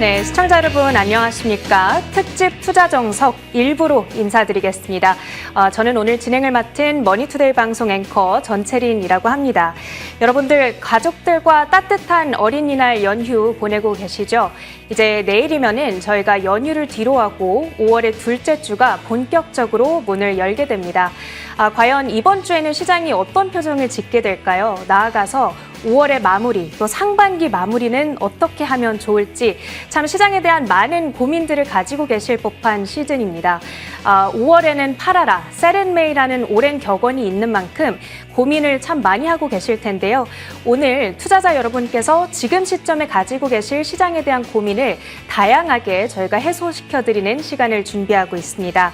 네, 시청자 여러분 안녕하십니까? 특집 투자 정석 1부로 인사드리겠습니다. 저는 오늘 진행을 맡은 머니투데이 방송 앵커 전채린이라고 합니다. 여러분들 가족들과 따뜻한 어린이날 연휴 보내고 계시죠? 이제 내일이면은 저희가 연휴를 뒤로하고 5월의 둘째 주가 본격적으로 문을 열게 됩니다. 과연 이번 주에는 시장이 어떤 표정을 짓게 될까요? 나아가서 5월의 마무리, 또 상반기 마무리는 어떻게 하면 좋을지 참 시장에 대한 많은 고민들을 가지고 계실 법한 시즌입니다. 5월에는 팔아라, 셀앤메이라는 오랜 격언이 있는 만큼 고민을 참 많이 하고 계실 텐데요. 오늘 투자자 여러분께서 지금 시점에 가지고 계실 시장에 대한 고민을 다양하게 저희가 해소시켜드리는 시간을 준비하고 있습니다.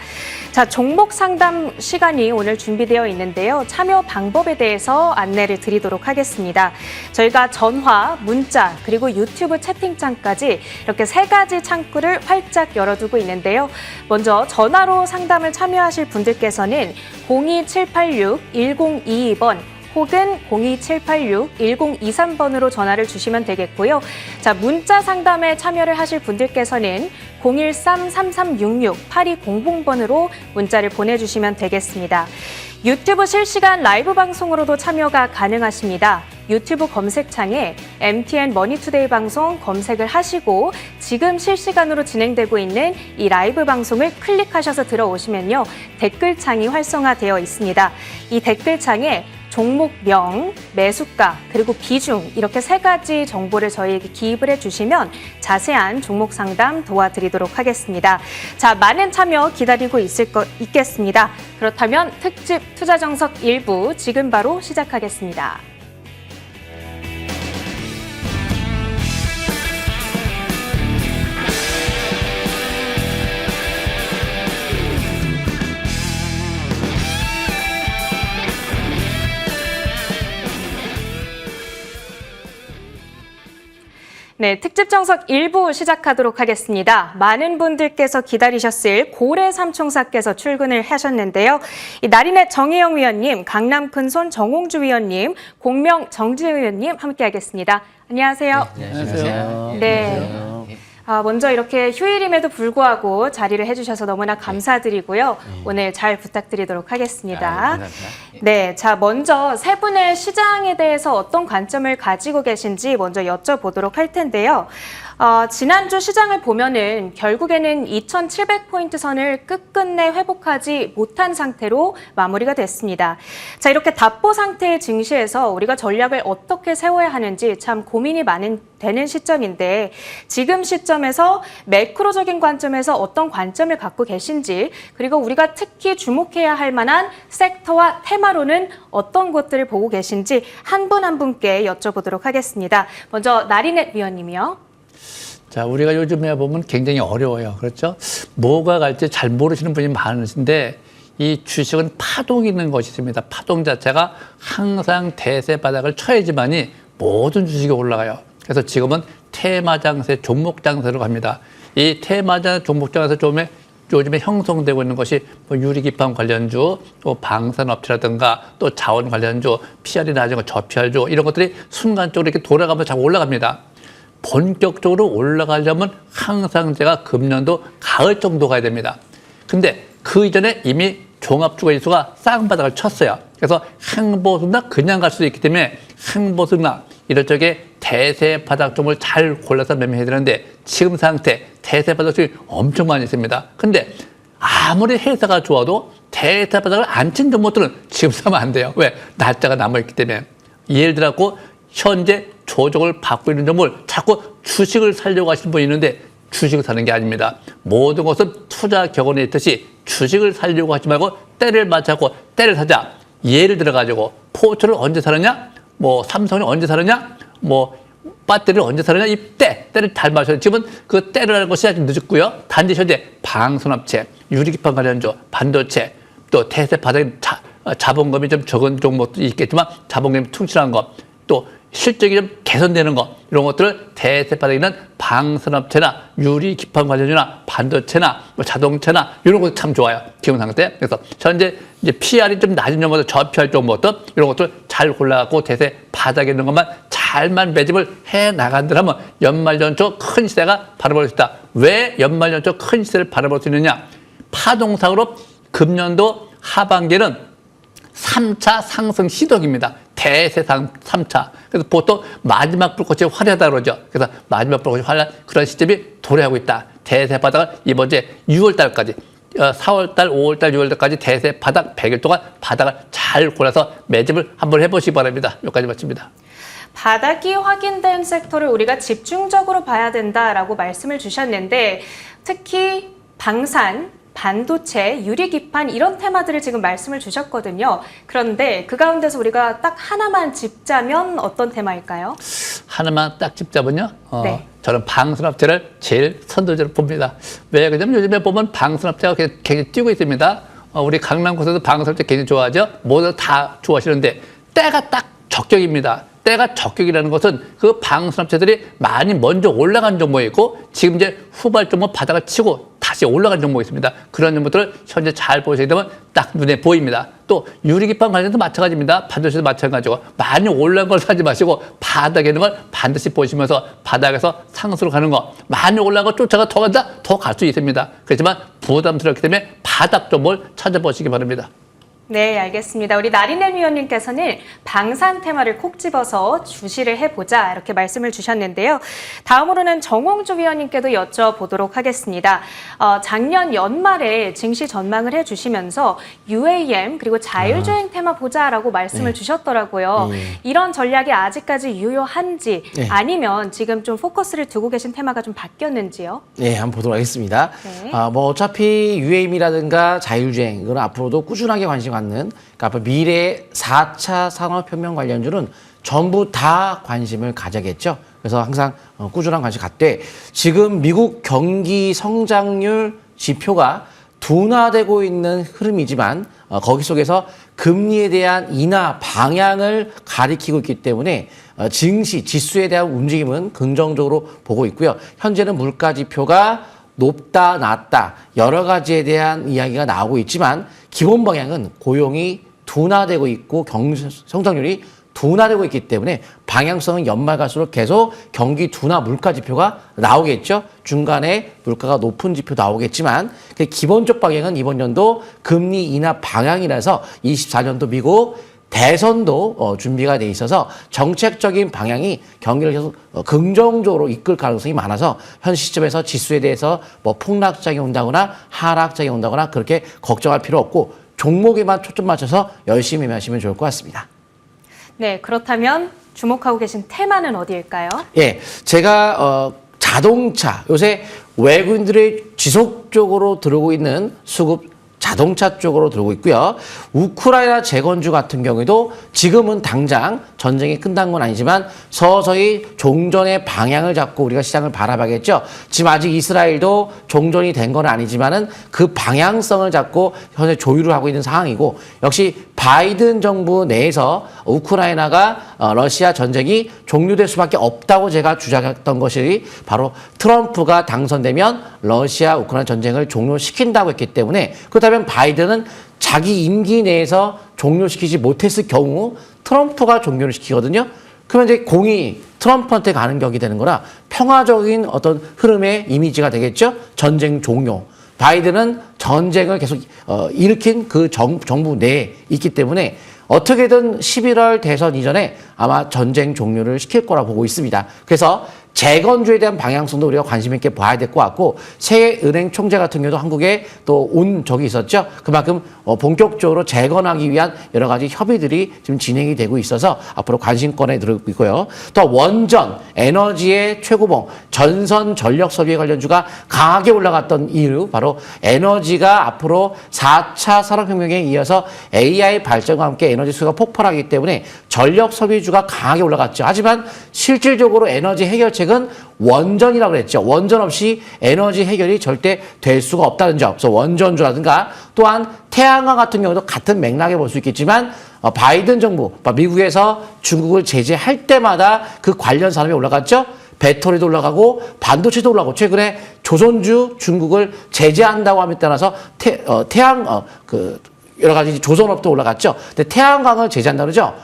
자, 종목 상담 시간이 오늘 준비되어 있는데요. 참여 방법에 대해서 안내를 드리도록 하겠습니다. 저희가 전화, 문자, 그리고 유튜브 채팅창까지 이렇게 3가지 창구를 활짝 열어두고 있는데요. 먼저 전화로 상담을 참여하실 분들께서는 02786-1022번 혹은 02786-1023번으로 전화를 주시면 되겠고요. 자, 문자 상담에 참여를 하실 분들께서는 013-3366-8200번으로 문자를 보내주시면 되겠습니다. 유튜브 실시간 라이브 방송으로도 참여가 가능하십니다. 유튜브 검색창에 MTN 머니투데이 방송 검색을 하시고 지금 실시간으로 진행되고 있는 이 라이브 방송을 클릭하셔서 들어오시면요. 댓글창이 활성화되어 있습니다. 이 댓글창에 종목명, 매수가, 그리고 비중 이렇게 3가지 정보를 저희에게 기입을 해주시면 자세한 종목 상담 도와드리도록 하겠습니다. 자, 많은 참여 기다리고 있겠습니다. 그렇다면 특집 투자 정석 1부 지금 바로 시작하겠습니다. 네, 특집 정석 1부 시작하도록 하겠습니다. 많은 분들께서 기다리셨을 고래 삼총사께서 출근을 하셨는데요. 나린의 정혜영 위원님, 강남 큰손 정홍주 위원님, 공명 정지혜 위원님 함께하겠습니다. 안녕하세요. 네, 안녕하세요. 네. 먼저 이렇게 휴일임에도 불구하고 자리를 해주셔서 너무나 감사드리고요. 오늘 잘 부탁드리도록 하겠습니다. 네, 자, 먼저 세 분의 시장에 대해서 어떤 관점을 가지고 계신지 먼저 여쭤보도록 할 텐데요. 지난주 시장을 보면은 결국에는 2,700포인트 선을 끝끝내 회복하지 못한 상태로 마무리가 됐습니다. 자, 이렇게 답보 상태의 증시에서 우리가 전략을 어떻게 세워야 하는지 참 고민이 되는 시점인데 지금 시점에서 매크로적인 관점에서 어떤 관점을 갖고 계신지 그리고 우리가 특히 주목해야 할 만한 섹터와 테마로는 어떤 것들을 보고 계신지 한 분 한 분께 여쭤보도록 하겠습니다. 먼저 나린의 위원님이요. 자, 우리가 요즘에 보면 굉장히 어려워요. 그렇죠? 뭐가 갈지 잘 모르시는 분이 많으신데 이 주식은 파동이 있는 것이 있습니다. 파동 자체가 항상 대세 바닥을 쳐야지만이 모든 주식이 올라가요. 그래서 지금은 테마 장세, 종목 장세로 갑니다. 이 테마 장세, 종목 장세 요즘에 형성되고 있는 것이 뭐 유리기판 관련주, 또 방산업체라든가 또 자원 관련주, PR이 낮은 거, 저PR주 이런 것들이 순간적으로 이렇게 돌아가면 자꾸 올라갑니다. 본격적으로 올라가려면 항상 제가 금년도 가을 정도 가야 됩니다. 근데 그 이전에 이미 종합주가지수가 쌍바닥을 쳤어요. 그래서 항보수나 그냥 갈 수도 있기 때문에 항보수나 이럴 적에 대세 바닥종을 잘 골라서 매매해야 되는데 지금 상태 대세 바닥종이 엄청 많이 있습니다. 근데 아무리 회사가 좋아도 대세 바닥을 안 친 종목들은 지금 사면 안 돼요. 왜? 날짜가 남아있기 때문에. 예를 들어서 현재 조정을 받고 있는 종목을 자꾸 주식을 살려고 하시는 분이 있는데 주식을 사는 게 아닙니다. 모든 것은 투자 격언에 있듯이 주식을 살려고 하지 말고 때를 맞춰서 때를 사자. 예를 들어가지고 포츠를 언제 사느냐? 뭐 삼성을 언제 사느냐? 뭐 배터리를 언제 사느냐? 이 때를 잘 맞춰야 지금은 그 때를 하는 것이 아직 늦었고요. 단지 현재 방산업체, 유리기판 관련주, 반도체, 또 대세 바닥에 자본금이 좀 적은 종목도 있겠지만 자본금이 충실한 것, 또 실적이 좀 개선되는 것, 이런 것들을 대세 바닥에 있는 방산업체나 유리 기판 관련주나 반도체나 뭐 자동차나 이런 것도 참 좋아요. 기본 상태. 그래서 현재 이제 PR이 좀 낮은 정보도 저PR 정보도 이런 것들 잘 골라갖고 대세 바닥에 있는 것만 잘만 매집을 해 나간다면 연말연초 큰 시세가 바라볼 수 있다. 왜 연말연초 큰 시세를 바라볼 수 있느냐? 파동상으로 금년도 하반기는 3차 상승 시덕입니다. 대세상 3차. 그래서 보통 마지막 불꽃이 화려하다 그러죠. 그래서 마지막 불꽃이 화려한 그런 시점이 도래하고 있다. 대세 바닥을 이번 주 6월 달까지 4월 달, 5월 달, 6월 달까지 대세 바닥 100일 동안 바닥을 잘 골라서 매집을 한번 해보시기 바랍니다. 여기까지 마칩니다. 바닥이 확인된 섹터를 우리가 집중적으로 봐야 된다라고 말씀을 주셨는데 특히 방산, 반도체, 유리기판 이런 테마들을 지금 말씀을 주셨거든요. 그런데 그 가운데서 우리가 딱 하나만 짚자면 어떤 테마일까요? 하나만 딱 짚자면요. 네. 저는 방산업체를 제일 선두적으로 봅니다. 왜 그러냐면 요즘에 보면 방산업체가 굉장히 뛰고 있습니다. 우리 강남 곳에서 방산업체 굉장히 좋아하죠. 모두 다 좋아하시는데 때가 딱 적격입니다. 때가 적격이라는 것은 그 방산업체들이 많이 먼저 올라간 종목이 있고 지금 이제 후발 종목 바닥을 치고 다시 올라간 종목이 있습니다. 그런 종목들을 현재 잘 보시게 되면 딱 눈에 보입니다. 또 유리기판 관련도 마찬가지입니다. 반도체도 마찬가지고 많이 올라간 걸 사지 마시고 바닥에 있는 걸 반드시 보시면서 바닥에서 상승으로 가는 거 많이 올라간 거 쫓아가 더 간다? 더 갈 수 있습니다. 그렇지만 부담스럽기 때문에 바닥 종목을 찾아보시기 바랍니다. 네, 알겠습니다. 우리 나린엘 위원님께서는 방산 테마를 콕 집어서 주시를 해보자 이렇게 말씀을 주셨는데요. 다음으로는 정홍주 위원님께도 여쭤보도록 하겠습니다. 작년 연말에 증시 전망을 해주시면서 UAM 그리고 자율주행 테마 보자라고 말씀을 주셨더라고요. 이런 전략이 아직까지 유효한지 아니면 지금 좀 포커스를 두고 계신 테마가 좀 바뀌었는지요? 네, 한번 보도록 하겠습니다. 네. 뭐 어차피 UAM이라든가 자율주행 이건 앞으로도 꾸준하게 관심 갖는 그러니까 앞으로 미래의 4차 산업혁명 관련주는 전부 다 관심을 가져야겠죠. 그래서 항상 꾸준한 관심 갖되 지금 미국 경기 성장률 지표가 둔화되고 있는 흐름이지만 거기 속에서 금리에 대한 인하 방향을 가리키고 있기 때문에 증시 지수에 대한 움직임은 긍정적으로 보고 있고요. 현재는 물가 지표가 높다, 낮다 여러 가지에 대한 이야기가 나오고 있지만 기본 방향은 고용이 둔화되고 있고 성장률이 둔화되고 있기 때문에 방향성은 연말 갈수록 계속 경기 둔화 물가 지표가 나오겠죠. 중간에 물가가 높은 지표 나오겠지만 기본적 방향은 이번 연도 금리 인하 방향이라서 24년도 미국 대선도 준비가 돼 있어서 정책적인 방향이 경기를 계속 긍정적으로 이끌 가능성이 많아서 현 시점에서 지수에 대해서 뭐 폭락작용이 온다거나 하락작용이 온다거나 그렇게 걱정할 필요 없고 종목에만 초점 맞춰서 열심히 하시면 좋을 것 같습니다. 네, 그렇다면 주목하고 계신 테마는 어디일까요? 예, 제가 자동차 요새 외국인들이 지속적으로 들어오고 있는 수급 자동차 쪽으로 들어오고 있고요. 우크라이나 재건주 같은 경우에도 지금은 당장 전쟁이 끝난 건 아니지만 서서히 종전의 방향을 잡고 우리가 시장을 바라봐야겠죠. 지금 아직 이스라엘도 종전이 된 건 아니지만은 그 방향성을 잡고 현재 조율을 하고 있는 상황이고 역시 바이든 정부 내에서 우크라이나가 러시아 전쟁이 종료될 수밖에 없다고 제가 주장했던 것이 바로 트럼프가 당선되면 러시아 우크라이나 전쟁을 종료시킨다고 했기 때문에 그렇다면 바이든은 자기 임기 내에서 종료시키지 못했을 경우 트럼프가 종료를 시키거든요. 그러면 이제 공이 트럼프한테 가는 격이 되는 거라 평화적인 어떤 흐름의 이미지가 되겠죠. 전쟁 종료. 바이든은 전쟁을 계속 일으킨 그 정부 내에 있기 때문에 어떻게든 11월 대선 이전에 아마 전쟁 종료를 시킬 거라 보고 있습니다. 그래서 재건주에 대한 방향성도 우리가 관심 있게 봐야 될 것 같고 세계은행 총재 같은 경우도 한국에 또 온 적이 있었죠. 그만큼 본격적으로 재건하기 위한 여러 가지 협의들이 지금 진행이 되고 있어서 앞으로 관심권에 들어있고 있고요. 또 원전, 에너지의 최고봉, 전선 전력 설비에 관련주가 강하게 올라갔던 이유 바로 에너지가 앞으로 4차 산업혁명에 이어서 AI 발전과 함께 에너지 수요가 폭발하기 때문에 전력 설비주가 강하게 올라갔죠. 하지만 실질적으로 에너지 해결책은 원전이라고 그랬죠. 원전 없이 에너지 해결이 절대 될 수가 없다는 점. 그래서 원전주라든가 또한 태양광 같은 경우도 같은 맥락에 볼 수 있겠지만 바이든 정부, 미국에서 중국을 제재할 때마다 그 관련 산업이 올라갔죠. 배터리도 올라가고 반도체도 올라가고 최근에 조선주 중국을 제재한다고 함에 따라서 여러 가지 조선업도 올라갔죠. 근데 태양광을 제재한다 그러죠.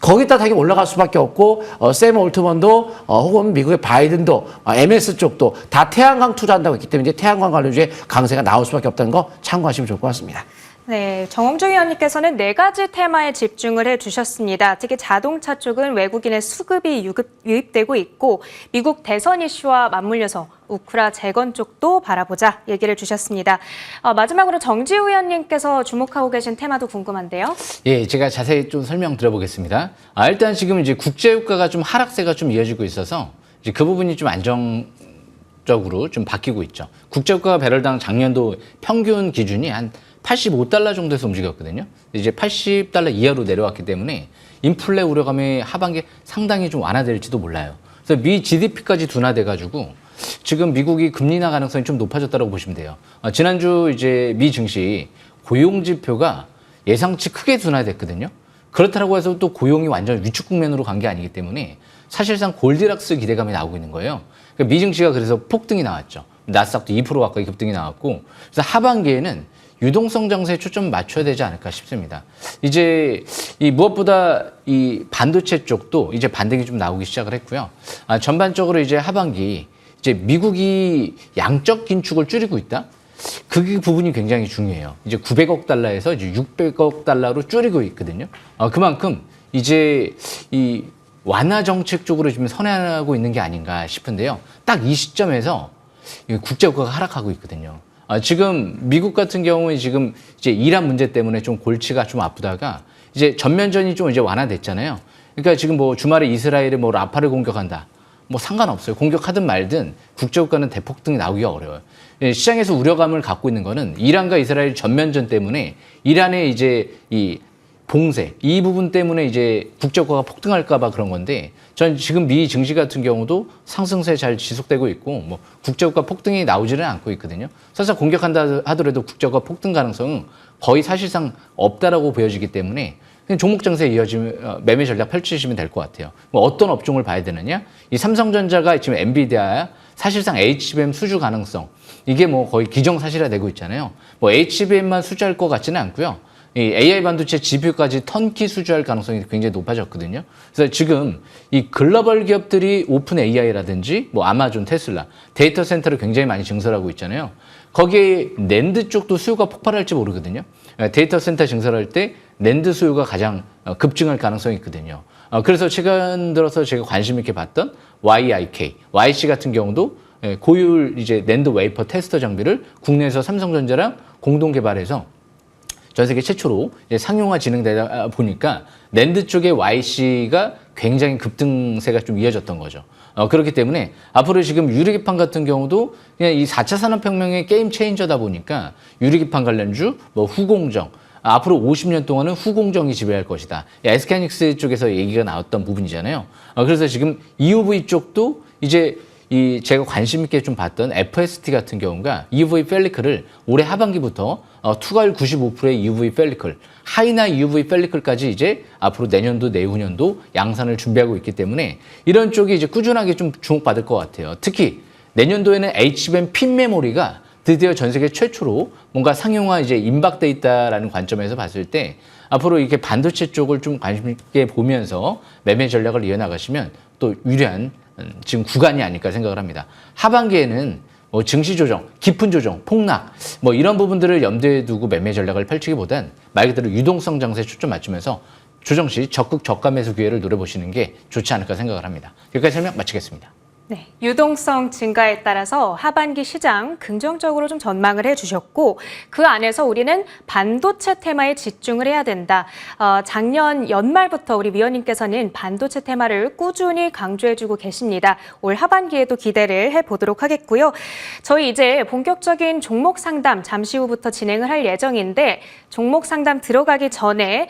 거기다 당연히 올라갈 수밖에 없고 샘 올트먼도 혹은 미국의 바이든도 MS 쪽도 다 태양광 투자한다고 했기 때문에 이제 태양광 관련주의 강세가 나올 수밖에 없다는 거 참고하시면 좋을 것 같습니다. 네, 정홍주 위원님께서는 4가지 테마에 집중을 해주셨습니다. 특히 자동차 쪽은 외국인의 수급이 유입되고 있고 미국 대선 이슈와 맞물려서 우크라 재건 쪽도 바라보자 얘기를 주셨습니다. 마지막으로 정지우 위원님께서 주목하고 계신 테마도 궁금한데요. 예, 제가 자세히 좀 설명드려보겠습니다. 일단 지금 이제 국제유가가 좀 하락세가 좀 이어지고 있어서 이제 그 부분이 좀 안정적으로 좀 바뀌고 있죠. 국제유가가 배럴당 작년도 평균 기준이 한 85달러 정도에서 움직였거든요. 이제 80달러 이하로 내려왔기 때문에 인플레 우려감이 하반기에 상당히 좀 완화될지도 몰라요. 그래서 미 GDP까지 둔화돼가지고 지금 미국이 금리 인하 가능성이 좀 높아졌다고 보시면 돼요. 지난주 이제 미 증시 고용 지표가 예상치 크게 둔화됐거든요. 그렇다고 해서 또 고용이 완전 위축 국면으로 간 게 아니기 때문에 사실상 골디락스 기대감이 나오고 있는 거예요. 그러니까 미 증시가 그래서 폭등이 나왔죠. 나스닥도 2% 가까이 급등이 나왔고, 그래서 하반기에는 유동성 장세에 초점 맞춰야 되지 않을까 싶습니다. 이제 이 무엇보다 이 반도체 쪽도 이제 반등이 좀 나오기 시작을 했고요. 전반적으로 이제 하반기 이제 미국이 양적 긴축을 줄이고 있다. 그 부분이 굉장히 중요해요. 이제 900억 달러에서 이제 600억 달러로 줄이고 있거든요. 그만큼 이제 이 완화 정책 쪽으로 지금 선회하고 있는 게 아닌가 싶은데요. 딱 이 시점에서 국제유가가 하락하고 있거든요. 지금 미국 같은 경우에 지금 이제 이란 문제 때문에 좀 골치가 좀 아프다가 이제 전면전이 좀 이제 완화됐잖아요. 그러니까 지금 뭐 주말에 이스라엘이 뭐 라파를 공격한다. 뭐 상관없어요. 공격하든 말든 국제유가는 대폭등이 나오기가 어려워요. 시장에서 우려감을 갖고 있는 거는 이란과 이스라엘 전면전 때문에 이란의 이제 이 봉쇄 이 부분 때문에 이제 국제유가가 폭등할까봐 그런 건데 전 지금 미 증시 같은 경우도 상승세 잘 지속되고 있고 뭐 국제유가 폭등이 나오지는 않고 있거든요. 사실 공격한다 하더라도 국제유가 폭등 가능성은 거의 사실상 없다라고 보여지기 때문에 그냥 종목 장세에 이어지면 매매 전략 펼치시면 될 것 같아요. 뭐 어떤 업종을 봐야 되느냐? 이 삼성전자가 지금 엔비디아야 사실상 HBM 수주 가능성 이게 뭐 거의 기정사실화되고 있잖아요. 뭐 HBM만 수주할 것 같지는 않고요. 이 AI 반도체 GPU까지 턴키 수주할 가능성이 굉장히 높아졌거든요. 그래서 지금 이 글로벌 기업들이 오픈 AI라든지 뭐 아마존, 테슬라, 데이터 센터를 굉장히 많이 증설하고 있잖아요. 거기에 낸드 쪽도 수요가 폭발할지 모르거든요. 데이터 센터 증설할 때 낸드 수요가 가장 급증할 가능성이 있거든요. 그래서 최근 들어서 제가 관심 있게 봤던 YIK, YC 같은 경우도 고율 이제 낸드 웨이퍼 테스터 장비를 국내에서 삼성전자랑 공동 개발해서 전 세계 최초로 상용화 진행되다 보니까 낸드 쪽의 YC가 굉장히 급등세가 좀 이어졌던 거죠. 그렇기 때문에 앞으로 지금 유리기판 같은 경우도 그냥 이 4차 산업혁명의 게임 체인저다 보니까 유리기판 관련주, 뭐 후공정, 앞으로 50년 동안은 후공정이 지배할 것이다. SK하이닉스 쪽에서 얘기가 나왔던 부분이잖아요. 그래서 지금 EUV 쪽도 이제 이 제가 관심 있게 좀 봤던 FST 같은 경우가 EUV 펠리클을 올해 하반기부터 투과율 95%의 EUV 펠리클, 하이나 EUV 펠리클까지 이제 앞으로 내년도, 내후년도 양산을 준비하고 있기 때문에 이런 쪽이 이제 꾸준하게 좀 주목받을 것 같아요. 특히 내년도에는 HBM 핀 메모리가 드디어 전 세계 최초로 뭔가 상용화 이제 임박돼 있다라는 관점에서 봤을 때 앞으로 이렇게 반도체 쪽을 좀 관심 있게 보면서 매매 전략을 이어나가시면 또 유리한 지금 구간이 아닐까 생각을 합니다. 하반기에는 뭐 증시 조정, 깊은 조정, 폭락 뭐 이런 부분들을 염두에 두고 매매 전략을 펼치기보단 말 그대로 유동성 장세에 초점 맞추면서 조정 시 적극 저가 매수 기회를 노려보시는 게 좋지 않을까 생각을 합니다. 여기까지 설명 마치겠습니다. 네, 유동성 증가에 따라서 하반기 시장 긍정적으로 좀 전망을 해주셨고 그 안에서 우리는 반도체 테마에 집중을 해야 된다. 작년 연말부터 우리 위원님께서는 반도체 테마를 꾸준히 강조해주고 계십니다. 올 하반기에도 기대를 해보도록 하겠고요. 저희 이제 본격적인 종목 상담 잠시 후부터 진행을 할 예정인데 종목 상담 들어가기 전에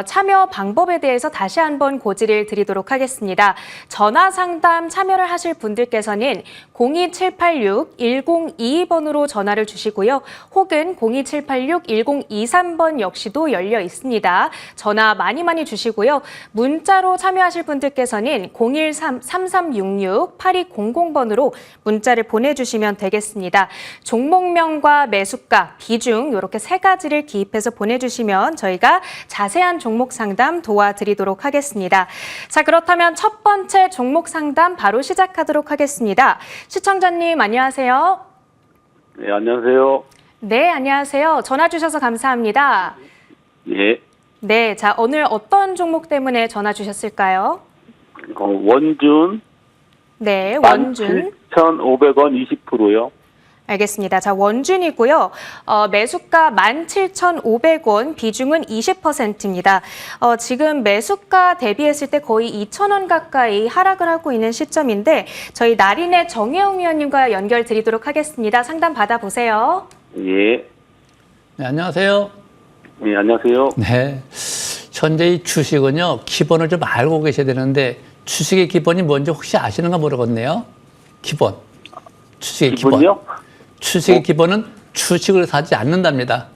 참여 방법에 대해서 다시 한번 고지를 드리도록 하겠습니다. 전화 상담 참여를 하실 분 분들께서는 02786-1022번으로 전화를 주시고요. 혹은 02786-1023번 역시도 열려 있습니다. 전화 많이 주시고요. 문자로 참여하실 분들께서는 013-3366-8200번으로 문자를 보내주시면 되겠습니다. 종목명과 매수가, 비중 이렇게 세 가지를 기입해서 보내주시면 저희가 자세한 종목 상담 도와드리도록 하겠습니다. 자, 그렇다면 첫 번째 종목 상담 바로 시작하도록 하겠습니다. 시청자님 안녕하세요. 네, 안녕하세요. 네, 안녕하세요. 전화 주셔서 감사합니다. 예, 네, 자, 오늘 어떤 종목 때문에 전화 주셨을까요? 원준 네, 원준. 17,500원 20%요. 알겠습니다. 자, 원준이고요. 매수가 17,500원, 비중은 20%입니다. 지금 매수가 대비했을 때 거의 2,000원 가까이 하락을 하고 있는 시점인데 저희 나린의 정혜웅 위원님과 연결 드리도록 하겠습니다. 상담 받아보세요. 예, 네, 안녕하세요. 예, 안녕하세요. 네. 현재 이 주식은요, 기본을 좀 알고 계셔야 되는데, 주식의 기본이 뭔지 혹시 아시는가 모르겠네요. 기본. 주식의 기분요? 주식의 기본은 주식을 사지 않는답니다.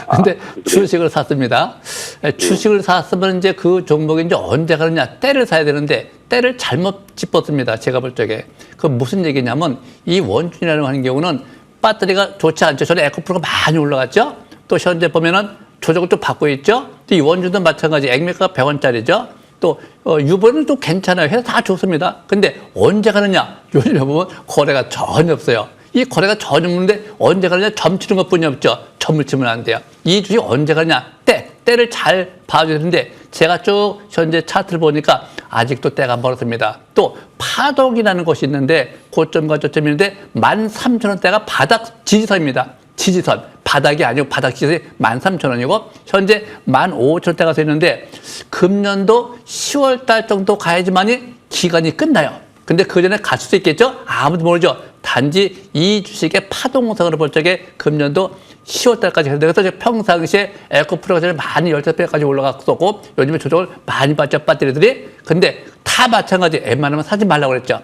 근데 주식을 샀습니다. 주식을 샀으면 이제 그 종목이 이제 언제 가느냐, 때를 사야 되는데, 때를 잘못 짚었습니다. 제가 볼 적에. 그 무슨 얘기냐면, 이 원준이라는 하는 경우는 배터리가 좋지 않죠. 전에 에코프로가 많이 올라갔죠. 또 현재 보면은 조정을 좀 받고 있죠. 또 이 원준도 마찬가지. 액면가가 100원짜리죠. 또 유보는 또 괜찮아요. 회사 다 좋습니다. 근데 언제 가느냐? 요즘에 보면 거래가 전혀 없어요. 이 거래가 전혀 없는데 언제 가느냐? 점치는 것뿐이 없죠. 점을 치면 안 돼요. 이 주식 언제 가느냐? 때를 잘 봐줘야 되는데 제가 쭉 현재 차트를 보니까 아직도 때가 멀었습니다. 또 파동이라는 것이 있는데 고점과 저점이 있는데 13,000원대가 바닥 지지선입니다. 지지선. 바닥이 아니고 바닥 지지선이 13,000원이고 현재 15,000원대가 서 있는데 금년도 10월 달 정도 가야지만이 기간이 끝나요. 근데 그 전에 갈 수도 있겠죠? 아무도 모르죠. 단지 이 주식의 파동성으로 볼 적에 금년도 10월 달까지 해서 그래서 평상시에 에코프로가 전에 많이 15배까지 올라갔었고 요즘에 조정을 많이 받죠. 배터리들이. 근데 다 마찬가지. 웬만하면 사지 말라고 그랬죠.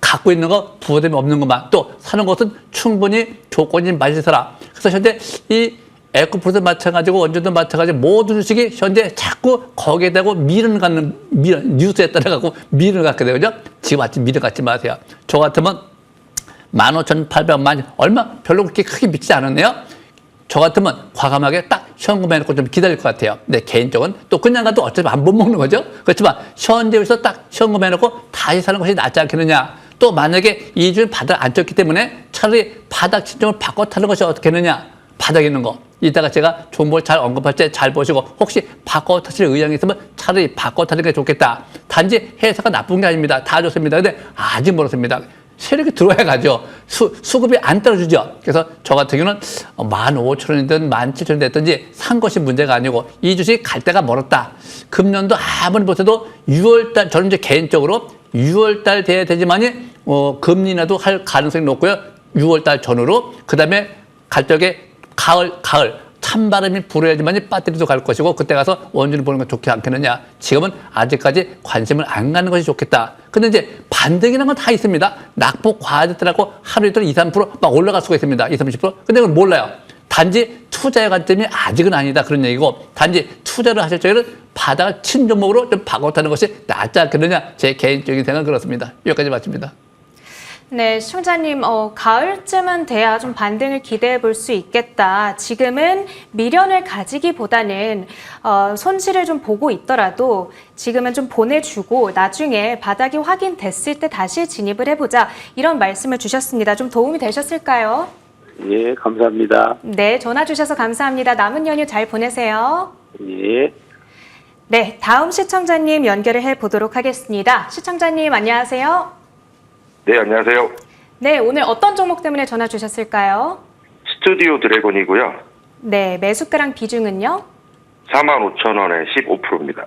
갖고 있는 거 부담이 없는 것만 또 사는 것은 충분히 조건이 맞을 사람. 그래서 현재 이 에코프로도 마찬가지고 원전도 마찬가지고 모든 주식이 현재 자꾸 거기에 대고 뉴스에 따라가고 미련을 갖게 되거든요. 지금 아침 미련 갖지 마세요. 저 같으면 15,800만 얼마 별로 그렇게 크게 미치지 않았네요. 저 같으면 과감하게 딱 현금해놓고 좀 기다릴 것 같아요. 근데 개인적은 또 그냥 가도 어차피 안 못 먹는 거죠. 그렇지만 현재에서 딱 현금해놓고 다시 사는 것이 낫지 않겠느냐. 또 만약에 이 주에 바닥 안 쳤기 때문에 차라리 바닥 신종을 바꿔 타는 것이 어떻게 하느냐. 바닥에 있는 거. 이따가 제가 정보를 잘 언급할 때 잘 보시고 혹시 바꿔 타실 의향이 있으면 차라리 바꿔 타는 게 좋겠다. 단지 회사가 나쁜 게 아닙니다. 다 좋습니다. 근데 아직 멀었습니다. 세력이 들어야 가죠. 수급이 안 떨어지죠. 그래서 저 같은 경우는 15,000원이든 17,000원 됐든지 산 것이 문제가 아니고 이 주식 갈 때가 멀었다. 금년도 아무리 보셔도 6월달 저는 이제 개인적으로 6월달 돼야 되지만이 금리나도 할 가능성이 높고요. 6월달 전후로 그다음에 갈 적에 가을 찬바람이 불어야지만이 배터리도 갈 것이고 그때 가서 원준을 보는 건 좋지 않겠느냐. 지금은 아직까지 관심을 안 갖는 것이 좋겠다. 근데 이제 반등이라는 건 다 있습니다. 낙폭 과하더라고 하루 이틀 2, 3% 올라갈 수가 있습니다. 2, 30%. 근데 그건 몰라요. 단지 투자의 관점이 아직은 아니다. 그런 얘기고 단지 투자를 하실 적에는 바닥을 친 종목으로 좀 바꿔타는 것이 낫지 않겠느냐. 제 개인적인 생각은 그렇습니다. 여기까지 마칩니다. 네, 시청자님, 가을쯤은 돼야 좀 반등을 기대해 볼 수 있겠다. 지금은 미련을 가지기보다는 손실을 좀 보고 있더라도 지금은 좀 보내주고 나중에 바닥이 확인됐을 때 다시 진입을 해보자. 이런 말씀을 주셨습니다. 좀 도움이 되셨을까요? 예, 감사합니다. 네, 전화 주셔서 감사합니다. 남은 연휴 잘 보내세요. 예. 네, 다음 시청자님 연결을 해보도록 하겠습니다. 시청자님, 안녕하세요. 네, 안녕하세요. 네, 오늘 어떤 종목 때문에 전화 주셨을까요? 스튜디오 드래곤이고요. 네, 매수가랑 비중은요? 45,000원에 15%입니다.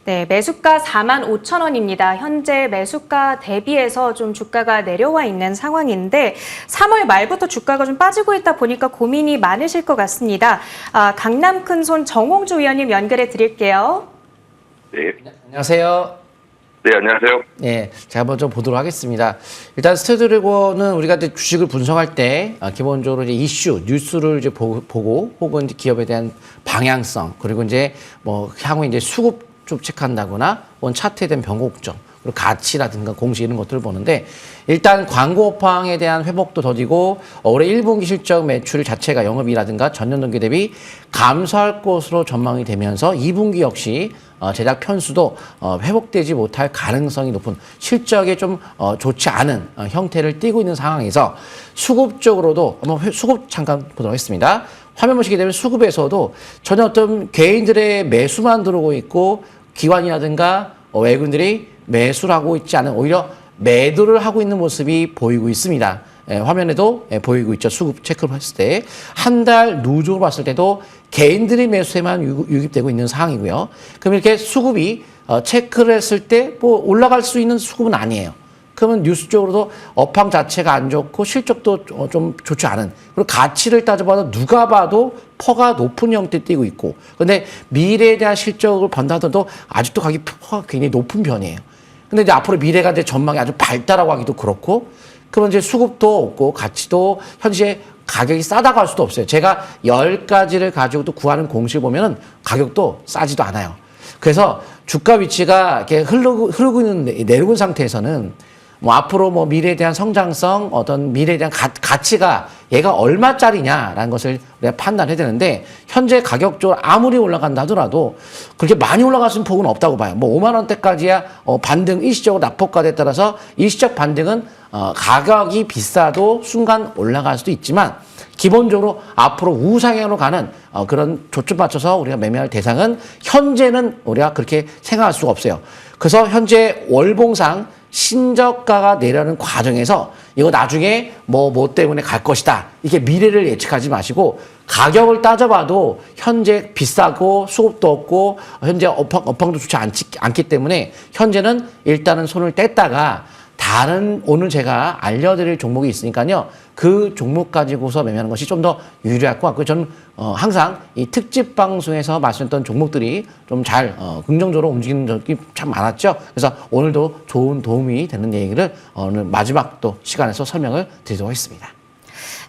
네, 매수가 45,000원입니다. 현재 매수가 대비해서 좀 주가가 내려와 있는 상황인데 3월 말부터 주가가 좀 빠지고 있다 보니까 고민이 많으실 것 같습니다. 강남 큰손 정홍주 위원님 연결해 드릴게요. 네. 안녕하세요. 네, 안녕하세요. 예, 제가 한번 좀 보도록 하겠습니다. 일단 스튜디오드래곤은 우리가 이제 주식을 분석할 때 기본적으로 이제 이슈, 뉴스를 이제 보고 혹은 이제 기업에 대한 방향성 그리고 이제 뭐 향후 이제 수급 좀 체크한다거나 혹은 차트에 대한 변곡점 그리고 가치라든가 공시 이런 것들을 보는데 일단 광고 업황에 대한 회복도 더디고 올해 1분기 실적 매출 자체가 영업이라든가 전년 동기 대비 감소할 것으로 전망이 되면서 2분기 역시 제작 편수도 회복되지 못할 가능성이 높은 실적에 좀 좋지 않은 형태를 띠고 있는 상황에서 수급 쪽으로도 한번 수급 잠깐 보도록 하겠습니다. 화면 보시게 되면 수급에서도 전혀 어떤 개인들의 매수만 들어오고 있고 기관이라든가 외국인들이 매수를 하고 있지 않은 오히려 매도를 하고 있는 모습이 보이고 있습니다. 화면에도 보이고 있죠. 수급 체크를 했을 때. 한 달 누적으로 봤을 때도 개인들의 매수에만 유입되고 있는 상황이고요. 그럼 이렇게 수급이 체크를 했을 때 뭐 올라갈 수 있는 수급은 아니에요. 그러면 뉴스 쪽으로도 업황 자체가 안 좋고 실적도 좀 좋지 않은 그리고 가치를 따져봐도 누가 봐도 퍼가 높은 형태 띄고 있고 근데 미래에 대한 실적을 본다더라도 아직도 퍼가 굉장히 높은 편이에요. 근데 이제 앞으로 미래가 이제 전망이 아주 밝다라고 하기도 그렇고 그러면 이제 수급도 없고 가치도 현재 가격이 싸다고 할 수도 없어요. 제가 10가지를 가지고 또 구하는 공식을 보면은 가격도 싸지도 않아요. 그래서 주가 위치가 이렇게 흐르고 있는 내려온 상태에서는 뭐 앞으로 뭐 미래에 대한 성장성, 어떤 미래에 대한 가치가 얘가 얼마짜리냐라는 것을 우리가 판단해야 되는데 현재 가격적으로 아무리 올라간다 하더라도 그렇게 많이 올라갈 수 있는 폭은 없다고 봐요. 뭐 5만 원대까지야 반등 일시적으로 낙폭과대에 따라서 일시적 반등은 가격이 비싸도 순간 올라갈 수도 있지만 기본적으로 앞으로 우상향으로 가는 그런 조점 맞춰서 우리가 매매할 대상은 현재는 우리가 그렇게 생각할 수가 없어요. 그래서 현재 월봉상 신저가가 내려가는 과정에서 이거 나중에 뭐 때문에 갈 것이다. 이렇게 미래를 예측하지 마시고 가격을 따져봐도 현재 비싸고 수급도 없고 현재 업황도 좋지 않기 때문에 현재는 일단은 손을 뗐다가 다른 오늘 제가 알려드릴 종목이 있으니까요. 그 종목 가지고서 매매하는 것이 좀 더 유리할 것 같고요. 저는 항상 이 특집 방송에서 말씀했던 종목들이 좀 잘 긍정적으로 움직이는 적이 참 많았죠. 그래서 오늘도 좋은 도움이 되는 얘기를 오늘 마지막 또 시간에서 설명을 드리도록 하겠습니다.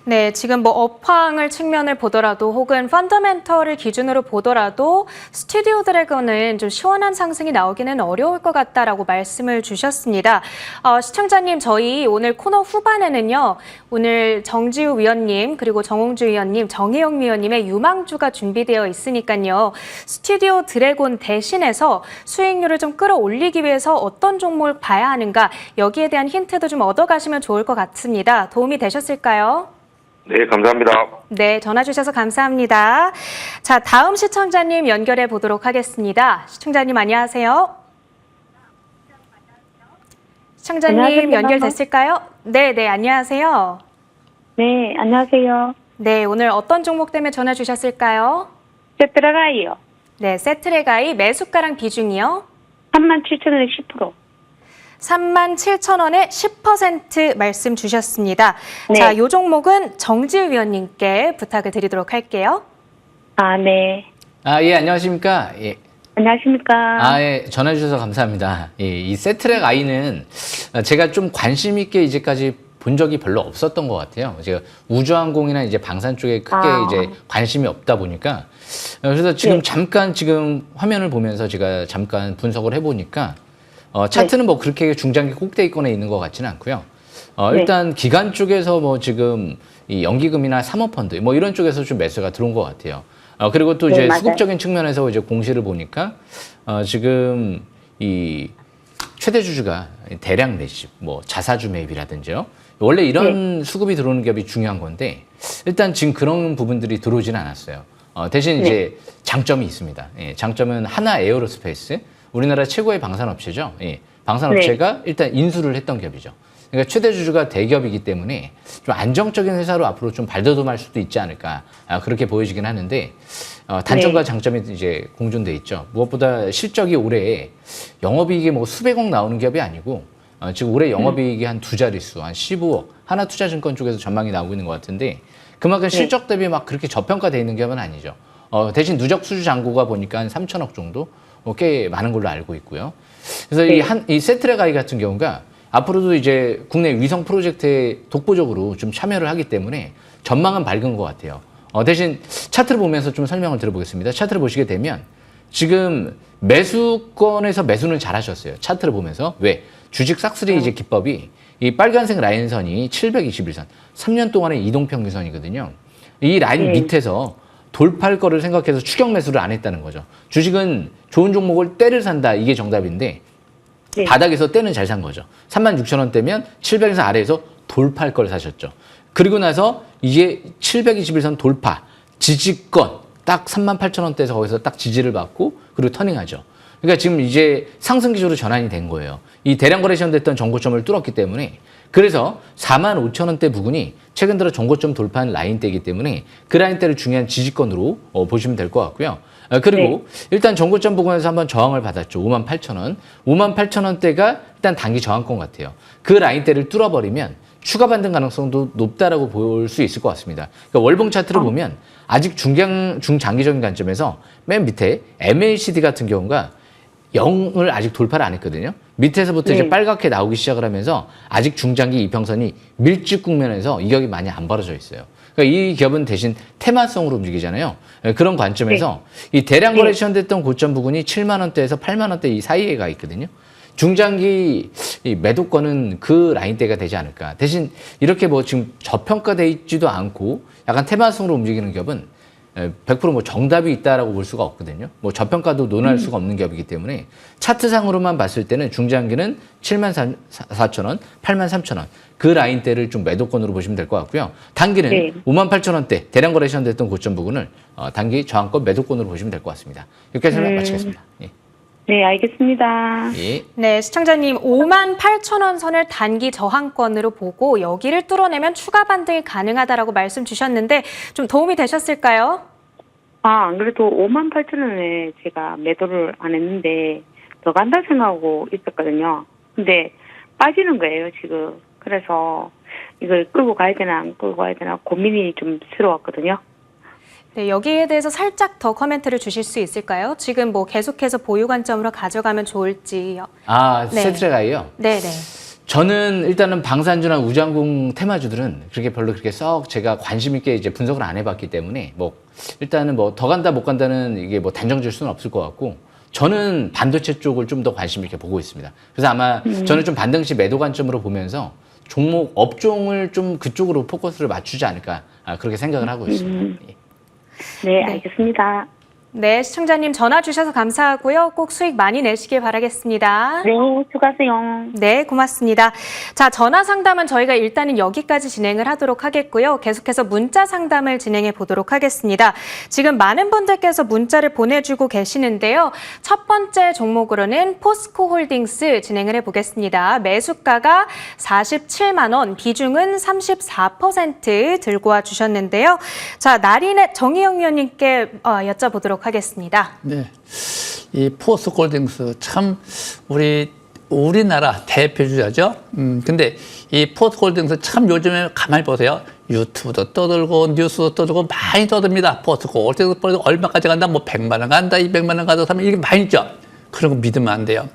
네, 지금 뭐 업황을 측면을 보더라도 혹은 펀더멘털을 기준으로 보더라도 스튜디오 드래곤은 좀 시원한 상승이 나오기는 어려울 것 같다라고 말씀을 주셨습니다. 시청자님, 저희 오늘 코너 후반에는요, 오늘 정지우 위원님 그리고 정홍주 위원님, 정혜영 위원님의 유망주가 준비되어 있으니까요. 스튜디오 드래곤 대신해서 수익률을 좀 끌어올리기 위해서 어떤 종목을 봐야 하는가 여기에 대한 힌트도 좀 얻어가시면 좋을 것 같습니다. 도움이 되셨을까요? 네, 감사합니다. 네, 전화 주셔서 감사합니다. 자, 다음 시청자님 연결해 보도록 하겠습니다. 시청자님 안녕하세요. 시청자님 안녕하세요. 연결됐을까요? 네, 안녕하세요. 네, 안녕하세요. 네, 오늘 어떤 종목 때문에 전화 주셨을까요? 세트라가이요. 네, 세트레가이 매수가랑 비중이요? 37,000원에 10%. 37,000원에 10% 말씀 주셨습니다. 네. 자, 이 종목은 정지우 위원님께 부탁을 드리도록 할게요. 아, 네. 예, 안녕하십니까? 예. 안녕하십니까. 예, 전화 주셔서 감사합니다. 예, 이 세트랙 아이는 제가 좀 관심 있게 이제까지 본 적이 별로 없었던 것 같아요. 제가 우주항공이나 이제 방산 쪽에 크게 이제 관심이 없다 보니까 그래서 지금 네. 잠깐 지금 화면을 보면서 제가 잠깐 분석을 해보니까 차트는 뭐 그렇게 중장기 꼭대기권에 있는 것 같지는 않고요. 일단 기관 쪽에서 뭐 지금 이 연기금이나 사모펀드 뭐 이런 쪽에서 좀 매수가 들어온 것 같아요. 그리고 또 이제 맞아요. 수급적인 측면에서 이제 공시를 보니까 지금 이 최대 주주가 대량 매집, 뭐 자사주 매입이라든지요. 원래 이런 수급이 들어오는 기업이 중요한 건데 일단 지금 그런 부분들이 들어오지는 않았어요. 대신 이제 장점이 있습니다. 예, 장점은 하나 에어로스페이스, 우리나라 최고의 방산업체죠. 예, 방산업체가 일단 인수를 했던 기업이죠. 그러니까 최대 주주가 대기업이기 때문에 좀 안정적인 회사로 앞으로 좀 발돋움할 수도 있지 않을까 그렇게 보여지긴 하는데 단점과 장점이 이제 공존돼 있죠. 무엇보다 실적이 올해 영업이익이 뭐 수백억 나오는 기업이 아니고 지금 올해 영업이익이 한 두 자릿수, 한 15억 하나투자증권 쪽에서 전망이 나오고 있는 것 같은데 그만큼 실적 대비 막 그렇게 저평가돼 있는 기업은 아니죠. 대신 누적 수주 잔고가 보니까 한 3천억 정도. 꽤 많은 걸로 알고 있고요. 그래서 이 세트랙아이 같은 경우가 앞으로도 이제 국내 위성 프로젝트에 독보적으로 좀 참여를 하기 때문에 전망은 밝은 것 같아요. 대신 차트를 보면서 좀 설명을 드려보겠습니다. 차트를 보시게 되면 지금 매수권에서 매수는 잘하셨어요. 차트를 보면서. 왜? 주식 싹쓸이 이제 기법이 이 빨간색 라인선이 721선, 3년 동안의 이동평균선이거든요. 이 라인 밑에서 돌파할 거를 생각해서 추격 매수를 안 했다는 거죠. 주식은 좋은 종목을 때를 산다. 이게 정답인데 바닥에서 때는 잘 산 거죠. 36,000원대면 700에서 아래에서 돌파할 걸 사셨죠. 그리고 나서 이게 721선 돌파, 지지권 딱 38,000원대에서 거기서 딱 지지를 받고 그리고 터닝하죠. 그러니까 지금 이제 상승 기조로 전환이 된 거예요. 이 대량 거래 시험됐던 정고점을 뚫었기 때문에 그래서 45,000원대 부근이 최근 들어 정고점 돌파한 라인대이기 때문에 그 라인대를 중요한 지지권으로 보시면 될 것 같고요. 그리고 일단 정고점 부근에서 한번 저항을 받았죠. 58,000원. 58,000원대가 일단 단기 저항권 같아요. 그 라인대를 뚫어버리면 추가 반등 가능성도 높다라고 볼 수 있을 것 같습니다. 그러니까 월봉 차트를 보면 아직 중장기적인 관점에서 맨 밑에 MACD 같은 경우가 0을 아직 돌파를 안 했거든요. 밑에서부터 이제 빨갛게 나오기 시작을 하면서 아직 중장기 이평선이 밀집 국면에서 이격이 많이 안 벌어져 있어요. 그러니까 이 기업은 대신 테마성으로 움직이잖아요. 그런 관점에서 이 대량 거래 시험됐던 고점 부근이 7만 원대에서 8만 원대 이 사이에 가 있거든요. 중장기 이 매도권은 그 라인대가 되지 않을까. 대신 이렇게 뭐 지금 저평가돼 있지도 않고 약간 테마성으로 움직이는 기업은 100% 뭐 정답이 있다라고 볼 수가 없거든요. 뭐 저평가도 논할 수가 없는 기업이기 때문에 차트상으로만 봤을 때는 중장기는 74,000원, 83,000원 그 라인대를 좀 매도권으로 보시면 될 것 같고요. 단기는 58,000원대 대량 거래 시험됐던 고점 부분을 단기 저항권 매도권으로 보시면 될 것 같습니다. 여기까지 설명 마치겠습니다. 예. 네, 알겠습니다. 예. 네, 시청자님 58,000원 선을 단기 저항권으로 보고 여기를 뚫어내면 추가 반등이 가능하다라고 말씀 주셨는데 좀 도움이 되셨을까요? 안 그래도 58,000원에 제가 매도를 안 했는데 더 간다 생각하고 있었거든요. 근데 빠지는 거예요, 지금. 그래서 이걸 끌고 가야 되나 안 끌고 가야 되나 고민이 좀 스러웠거든요. 네, 여기에 대해서 살짝 더 코멘트를 주실 수 있을까요? 지금 뭐 계속해서 보유 관점으로 가져가면 좋을지요. 네. 세트랙아이요? 네네. 저는 일단은 방산주나 우주항공 테마주들은 그렇게 별로 그렇게 썩 제가 관심 있게 이제 분석을 안 해봤기 때문에 뭐 일단은 뭐 더 간다 못 간다는 이게 뭐 단정 지을 수는 없을 것 같고 저는 반도체 쪽을 좀 더 관심 있게 보고 있습니다. 그래서 아마 저는 좀 반등시 매도 관점으로 보면서 종목 업종을 좀 그쪽으로 포커스를 맞추지 않을까 그렇게 생각을 하고 있습니다. 예. 네, 알겠습니다. 네, 시청자님 전화 주셔서 감사하고요. 꼭 수익 많이 내시길 바라겠습니다. 네, 수고하세요. 네, 고맙습니다. 자, 전화 상담은 저희가 일단은 여기까지 진행을 하도록 하겠고요. 계속해서 문자 상담을 진행해 보도록 하겠습니다. 지금 많은 분들께서 문자를 보내주고 계시는데요. 첫 번째 종목으로는 포스코 홀딩스 진행을 해보겠습니다. 매수가가 47만 원, 비중은 34% 들고 와 주셨는데요. 자, 나린의 정희영 위원님께 여쭤보도록 하겠습니다. 네. 이 포스코홀딩스 참 우리나라 대표주자죠. 근데 이 포스코홀딩스 참 요즘에 가만히 보세요. 유튜브도 떠들고 뉴스도 떠들고 많이 떠듭니다. 포스코홀딩스 얼마까지 간다? 뭐 100만 원 간다, 200만 원 간다, 하면 이게 많이 있죠. 그런 거 믿으면 안 돼요.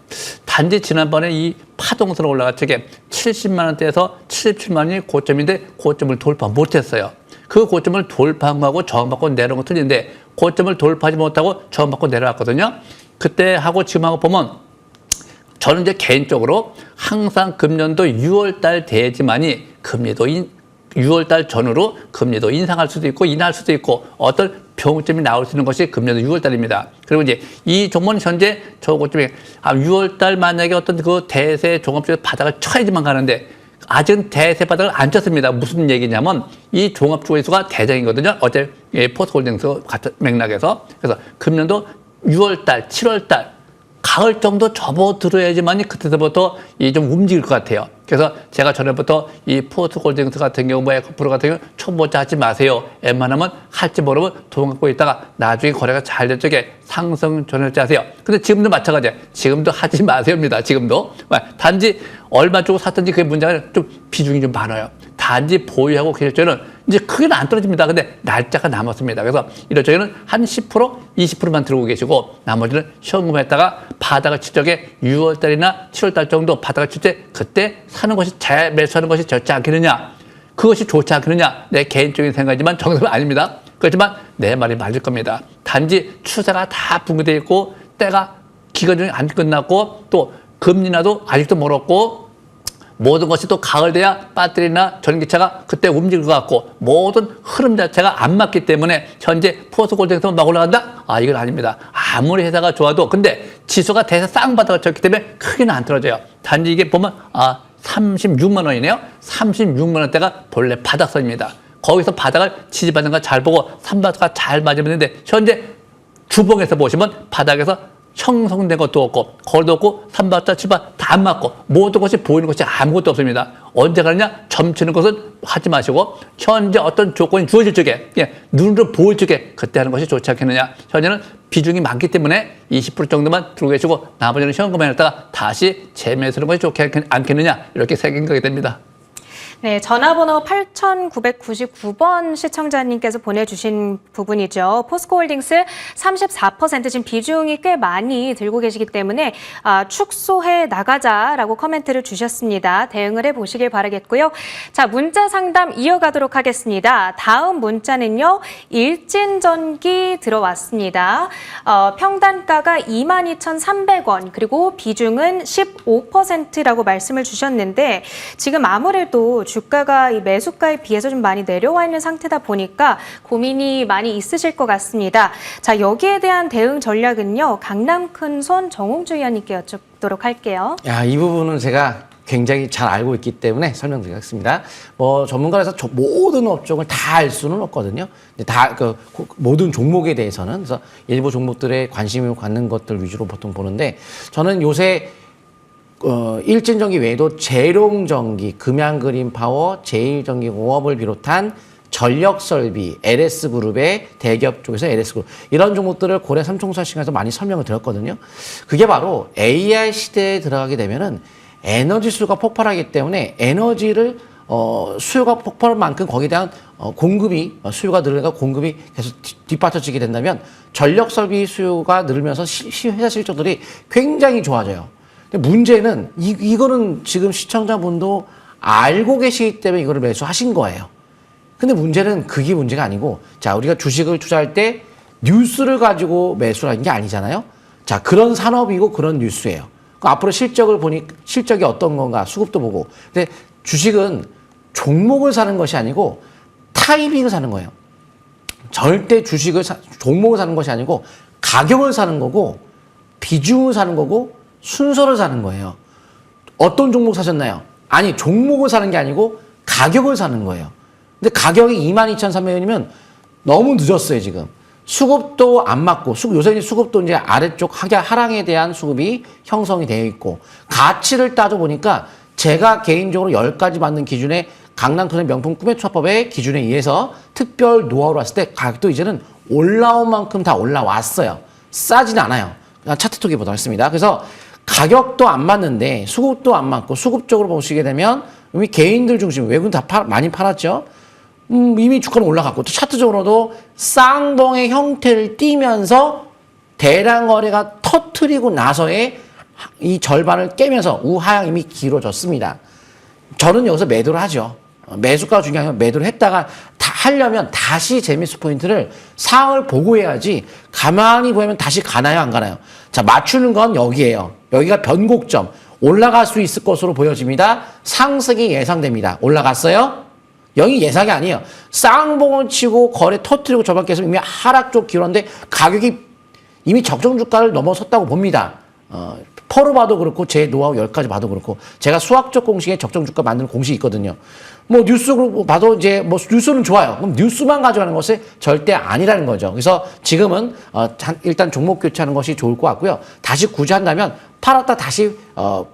단지 지난번에 이 파동스로 올라갔죠. 70만 원대에서 77만 원이 고점인데 고점을 돌파 못했어요. 그 고점을 돌파한 거하고 저항받고 내려온 거 틀린데 고점을 돌파하지 못하고 저항받고 내려왔거든요. 그때 하고 지금하고 보면 저는 이제 개인적으로 항상 금년도 6월달 돼야지만이 금리도 6월달 전후로 금리도 인상할 수도 있고 인하할 수도 있고 어떤 병점이 나올 수 있는 것이 금년도 6월달입니다. 그리고 이제 이 종목은 현재 저 고점에 6월달 만약에 어떤 그 대세 종합주에서 바닥을 쳐야지만 가는데 아직은 대세 바닥을 안 쳤습니다. 무슨 얘기냐면 이 종합주의수가 대장이거든요. 어제 포스코홀딩스 같은 맥락에서. 그래서 금년도 6월달, 7월달 가을 정도 접어들어야지만이 그때부터 좀 움직일 것 같아요. 그래서 제가 전에부터 이 포스코홀딩스 같은 경우, 뭐 에코프로 같은 경우 초보자 하지 마세요. 웬만하면 할지 모르면 돈 갖고 있다가 나중에 거래가 잘 될 적에 상승 전환할지 하세요. 근데 지금도 마찬가지예요. 지금도 하지 마세요입니다. 지금도. 단지 얼마 주고 샀든지 그게 문제가 좀 비중이 좀 많아요. 단지 보유하고 계실 적에는 이제 크게는 안 떨어집니다. 근데 날짜가 남았습니다. 그래서 이럴 적에는 한 10%, 20%만 들고 계시고 나머지는 현금에다가 바닥을 칠 적에 6월달이나 7월달 정도 바닥을 칠 때 그때 사는 것이 매수하는 것이 좋지 않겠느냐. 그것이 좋지 않겠느냐. 내 개인적인 생각이지만 정답은 아닙니다. 그렇지만 내 말이 맞을 겁니다. 단지 추세가 다 붕괴되어 있고 때가 기간이 안 끝났고 또 금리나도 아직도 멀었고 모든 것이 또 가을 돼야 배터리나 전기차가 그때 움직일 것 같고 모든 흐름 자체가 안 맞기 때문에 현재 포스골드에서 막 올라간다? 아, 이건 아닙니다. 아무리 회사가 좋아도 근데 지수가 대세 쌍바닥을 쳤기 때문에 크게는 안 떨어져요. 단지 이게 보면 36만 원이네요. 36만 원대가 본래 바닥선입니다. 거기서 바닥을 지지받는 거 잘 보고 3바닥가 잘 맞으면 되는데 현재 주봉에서 보시면 바닥에서 형성된 것도 없고 거리도 없고 3바닥, 7바닥 다 안 맞고 모든 것이 보이는 것이 아무것도 없습니다. 언제 가느냐? 점치는 것은 하지 마시고 현재 어떤 조건이 주어질 적에 눈으로 보일 적에 그때 하는 것이 좋지 않겠느냐. 현재는 비중이 많기 때문에 20% 정도만 들고 계시고 나머지는 현금에 넣다가 다시 재매수하는 것이 좋지 않겠느냐 이렇게 생각이 됩니다. 네, 전화번호 8999번 시청자님께서 보내주신 부분이죠. 포스코홀딩스 34% 지금 비중이 꽤 많이 들고 계시기 때문에 축소해 나가자라고 코멘트를 주셨습니다. 대응을 해보시길 바라겠고요. 자, 문자 상담 이어가도록 하겠습니다. 다음 문자는요. 일진전기 들어왔습니다. 평단가가 22,300원 그리고 비중은 15%라고 말씀을 주셨는데 지금 아무래도 주가가 이 매수가에 비해서 좀 많이 내려와 있는 상태다 보니까 고민이 많이 있으실 것 같습니다. 자, 여기에 대한 대응 전략은요. 강남 큰손 정홍주 위원님께 여쭙도록 할게요. 야, 이 부분은 제가 굉장히 잘 알고 있기 때문에 설명드리겠습니다. 전문가라서 모든 업종을 다 알 수는 없거든요. 다 모든 종목에 대해서는 그래서 일부 종목들에 관심을 갖는 것들 위주로 보통 보는데 저는 요새 일진전기 외에도 재룡전기, 금양그린파워, 제일전기공업을 비롯한 전력설비, LS그룹의 대기업 쪽에서 LS그룹 이런 종목들을 고려 삼총사 시간에서 많이 설명을 드렸거든요. 그게 바로 AI 시대에 들어가게 되면은 에너지 수요가 폭발하기 때문에 에너지를 수요가 폭발한 만큼 거기에 대한 공급이 수요가 늘으니까 공급이 계속 뒷받쳐지게 된다면 전력설비 수요가 늘으면서 회사 실적들이 굉장히 좋아져요. 문제는 이거는 지금 시청자분도 알고 계시기 때문에 이거를 매수하신 거예요. 근데 문제는 그게 문제가 아니고 자, 우리가 주식을 투자할 때 뉴스를 가지고 매수라는 게 아니잖아요. 자, 그런 산업이고 그런 뉴스예요. 앞으로 실적을 보니 실적이 어떤 건가 수급도 보고. 근데 주식은 종목을 사는 것이 아니고 타이밍을 사는 거예요. 절대 종목을 사는 것이 아니고 가격을 사는 거고 비중을 사는 거고 순서를 사는 거예요. 어떤 종목 사셨나요? 아니, 종목을 사는 게 아니고 가격을 사는 거예요. 근데 가격이 22,300원이면 너무 늦었어요, 지금. 수급도 안 맞고, 요새 수급도 이제 아래쪽 하락에 대한 수급이 형성이 되어 있고, 가치를 따져보니까 제가 개인적으로 10가지 받는 기준에 강남 큰손 명품 꿈의 투자법의 기준에 의해서 특별 노하우로 왔을 때 가격도 이제는 올라온 만큼 다 올라왔어요. 싸지는 않아요. 차트 투기 보도록 했습니다. 그래서 가격도 안 맞는데 수급도 안 맞고 수급적으로 보시게 되면 이미 개인들 중심 외국인 다 많이 팔았죠. 이미 주가는 올라갔고 또 차트적으로도 쌍봉의 형태를 띠면서 대량 거래가 터트리고 나서의 이 절반을 깨면서 우하향 이미 길어졌습니다. 저는 여기서 매도를 하죠. 매수가가 중요한 건 매도를 했다가 하려면 다시 재미수 포인트를 상을 보고 해야지 가만히 보면 다시 가나요 안 가나요? 자, 맞추는 건 여기예요. 여기가 변곡점. 올라갈 수 있을 것으로 보여집니다. 상승이 예상됩니다. 올라갔어요? 여기 예상이 아니에요. 쌍봉을 치고 거래 터뜨리고 저번 계속 이미 하락 쪽 길었는데 가격이 이미 적정 주가를 넘어섰다고 봅니다. 퍼로 봐도 그렇고 제 노하우 10가지 봐도 그렇고 제가 수학적 공식에 적정 주가 만드는 공식이 있거든요. 뉴스로 봐도 이제 뉴스는 좋아요. 그럼 뉴스만 가져가는 것이 절대 아니라는 거죠. 그래서 지금은 일단 종목 교체하는 것이 좋을 것 같고요. 다시 굳이 한다면 팔았다 다시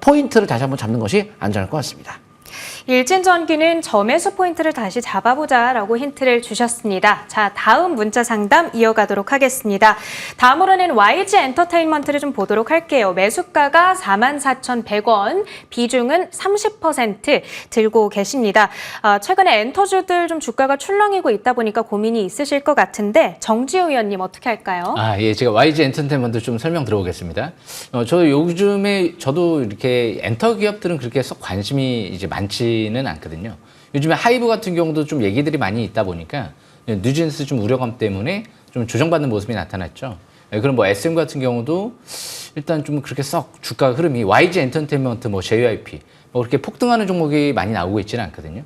포인트를 다시 한번 잡는 것이 안전할 것 같습니다. 일진전기는 저매수 포인트를 다시 잡아보자라고 힌트를 주셨습니다. 자, 다음 문자 상담 이어가도록 하겠습니다. 다음으로는 YG 엔터테인먼트를 좀 보도록 할게요. 매수가가 44,100원, 비중은 30% 들고 계십니다. 최근에 엔터주들 좀 주가가 출렁이고 있다 보니까 고민이 있으실 것 같은데 정지우 의원님 어떻게 할까요? 예, 제가 YG 엔터테인먼트 좀 설명 들어보겠습니다. 저 요즘에 저도 이렇게 엔터 기업들은 그렇게 썩 관심이 이제 많지는 않거든요. 요즘에 하이브 같은 경우도 좀 얘기들이 많이 있다 보니까 뉴진스 좀 우려감 때문에 좀 조정받는 모습이 나타났죠. 그럼 뭐 SM 같은 경우도 일단 좀 그렇게 썩 주가 흐름이 YG 엔터테인먼트, 뭐 JYP 뭐 그렇게 폭등하는 종목이 많이 나오고 있지는 않거든요.